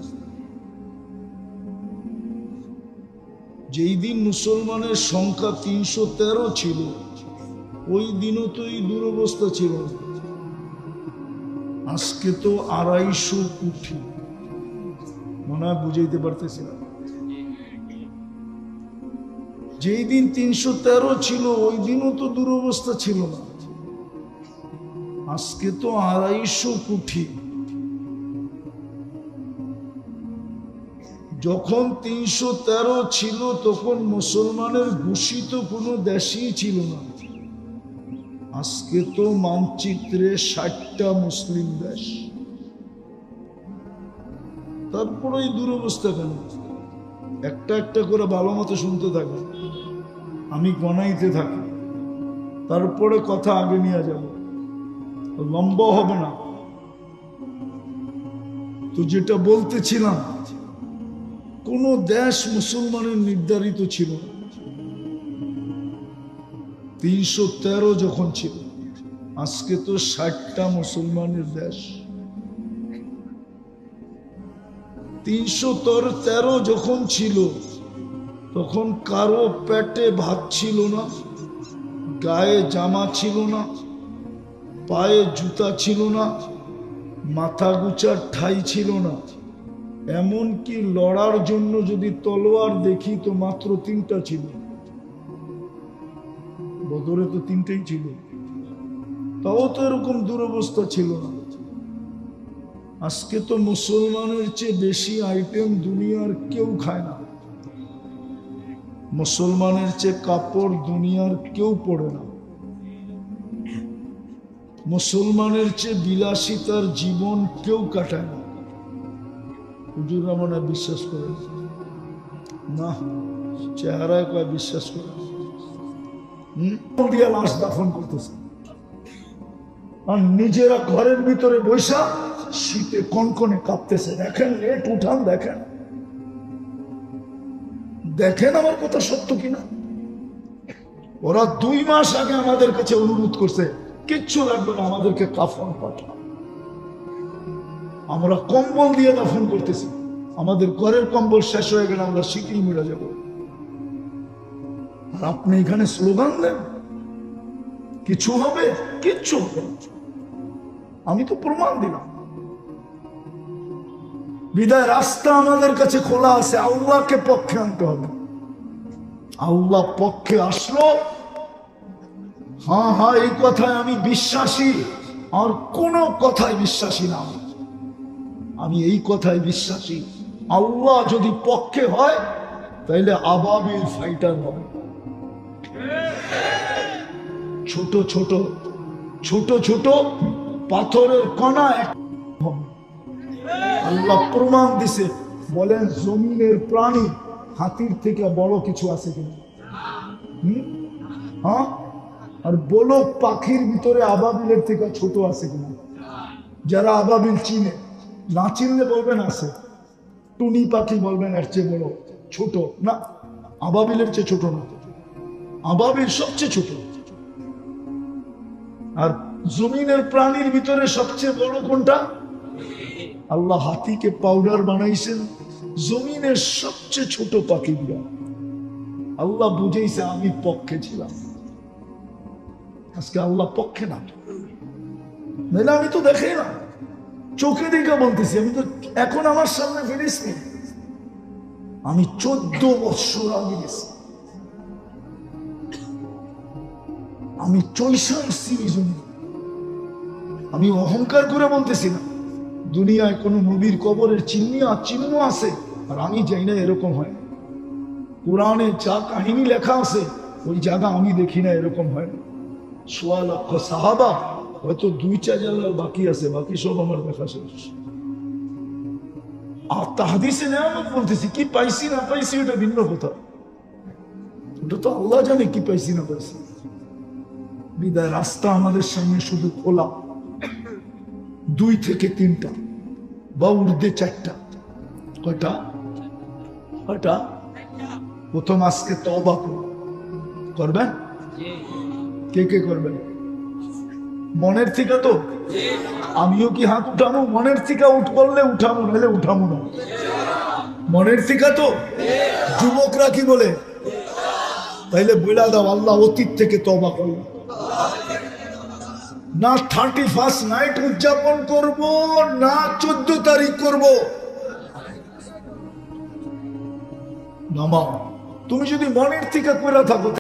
যেই দিন মুসলমানের সংখ্যা 313 ছিল ওই দিনও তো এই দুরবস্থা ছিল না। আজকে তো 250 কোটি, মনে হয় বুঝাইতে পারতেছি না। যেই দিন 313 ছিল ওই দিনও তো দুরবস্থা ছিল না, আজকে তো 250 কোটি। যখন 313 ছিল তখন মুসলমানের ঘোষিত কোনো দেশই ছিল না। আজকে তো মানচিত্রে 60টা মুসলিম দেশ। তারপরে এই দুরবস্থা কেন? একটা একটা করে ভালো মতো শুনতে থাকবে, আমি গণাইতে থাকি, তারপরে কথা আগে নিয়ে যাব, লম্বা হবে না। তো যেটা বলতেছিলাম, কোন দেশ মুসলমানের নির্ধারিত ছিল না। 313 যখন ছিল, আজকে তো 60টা মুসলমানের দেশ। 313 যখন ছিল তখন কারো পেটে ভাত ছিল না, গায়ে জামা ছিল না, পায়ে জুতা ছিল না, মাথা গুচার ঠাই ছিল না। এমনকি লড়ার জন্য যদি তলোয়ার দেখি তো মাত্র 3টা ছিল। বদরে তো 3টেই ছিল, তাও তো এরকম দুরবস্থা ছিল না। আজকে তো মুসলমানের চেয়ে বেশি আইটেম দুনিয়ার কেউ খায় না, মুসলমানের চেয়ে কাপড় দুনিয়ার কেউ পরে না, মুসলমানের চেয়ে বিলাসিতার জীবন কেউ কাটায় না। হুজুররা মনে হয় বিশ্বাস করে না, চেহারায় কয় বিশ্বাস করে দিয়ে লাশ দাফন করতেছে, আর নিজেরা ঘরের ভিতরে বৈশা শীতে কনকনে কাঁপতেছে। দেখেন নেট উঠান, দেখেন দেখেন আমার কথা সত্য কিনা। ওরা 2 মাস আগে আমাদের কাছে অনুরোধ করছে, কিচ্ছু লাগবে না, আমাদেরকে কাফন পাঠান। আমরা কম্বল দিয়ে দাফন করতেছি, আমাদের ঘরের কম্বল শেষ হয়ে গেলে আমরা শীতই মরে যাব। আর আপনি এখানে স্লোগান দেন কিছু হবে, কিচ্ছু হবে না। আমি তো প্রমাণ দিলাম। বিদায় রাস্তা আমাদের কাছে খোলা আছে, আল্লাহকে পক্ষে আনতে হবে। আল্লাহ পক্ষে আসলো, হ্যাঁ হ্যাঁ এই কথায় আমি বিশ্বাসী, আর কোন কথায় বিশ্বাসী না। আমি এই কথায় বিশ্বাসী, আল্লাহ যদি পক্ষে হয় তাইলে আবাবিল ফাইটার হবে। ছোট ছোট ছোট ছোট পাথরের কণা হবে। আল্লাহ প্রমাণ দিছে। বলেন জমিনের প্রাণী হাতির থেকে বড় কিছু আছে কিনা? হ্যাঁ, আর বলক পাখির ভিতরে আবাবিলের থেকে ছোট আছে কিনা? যারা আবাবিল চিনে, না চিনলে বলবেন আছে। টুনি পাখি বলবেন এর চেয়ে বড়, ছোট না, আবাবিলের চেয়ে ছোট না, আবাবিল সবচেয়ে ছোট। আর জমিনের প্রাণীর ভিতরে সবচেয়ে বড় কোনটা? আল্লাহ হাতিকে পাউডার বানাইছেন জমিনের সবচেয়ে ছোট পাখি দিয়া। আল্লাহ বুঝেছে আমি পক্ষে ছিলাম, আজকে আল্লাহ পক্ষে না। নাহলে আমি তো দেখি না, চোখে দেখে বলতেছি। আমি তো এখন আমার সামনে ফিরিস নি, আমি 14 বৎসর আগে গেছি, আমি চৈশা এসছি এই জন্য। আমি অহংকার করে বলতেছি না, দুনিয়ায় কোন নবীর কবরের চিহ্ন আছে আর আমি যাই না, এরকম হয় না। কোরআনে যা কাহিনী লেখা আছে ওই জায়গা আমি দেখি না, এরকম হয় না। 1.25 লক্ষ সাহাবা, হয়তো 2-4 জায়গা বাকি আছে, বাকি সব আমার দেখা শেষ। আর তাহাদিসে নেয়ামত বলতেছি, কি পাইছি না পাইছি ওটা ভিন্ন কথা, ওটা তো আল্লাহ জানে কি পাইছি না পাইছি। বিদায় রাস্তা আমাদের সামনে শুধু খোলা, 2 থেকে 3টা বা ঊর্ধ্বে 4টা। কয়টা? কয়টা? প্রথম আজকে তওবা করবেন, কে কে করবেন? মনের থেকে তো? আমিও কি হাত উঠাবো? মনের থেকে করলে উঠাবো, নাহলে উঠাবো না। মনের থেকে তো? যুবকরা কি বলে? তাইলে বইলা দাও, আল্লাহ অতীত থেকে তওবা করলাম না। 31st নাইট উদযাপন করব না 14 তারিখ করব। নামা, তুমি যদি মনের থেকে করে থাকো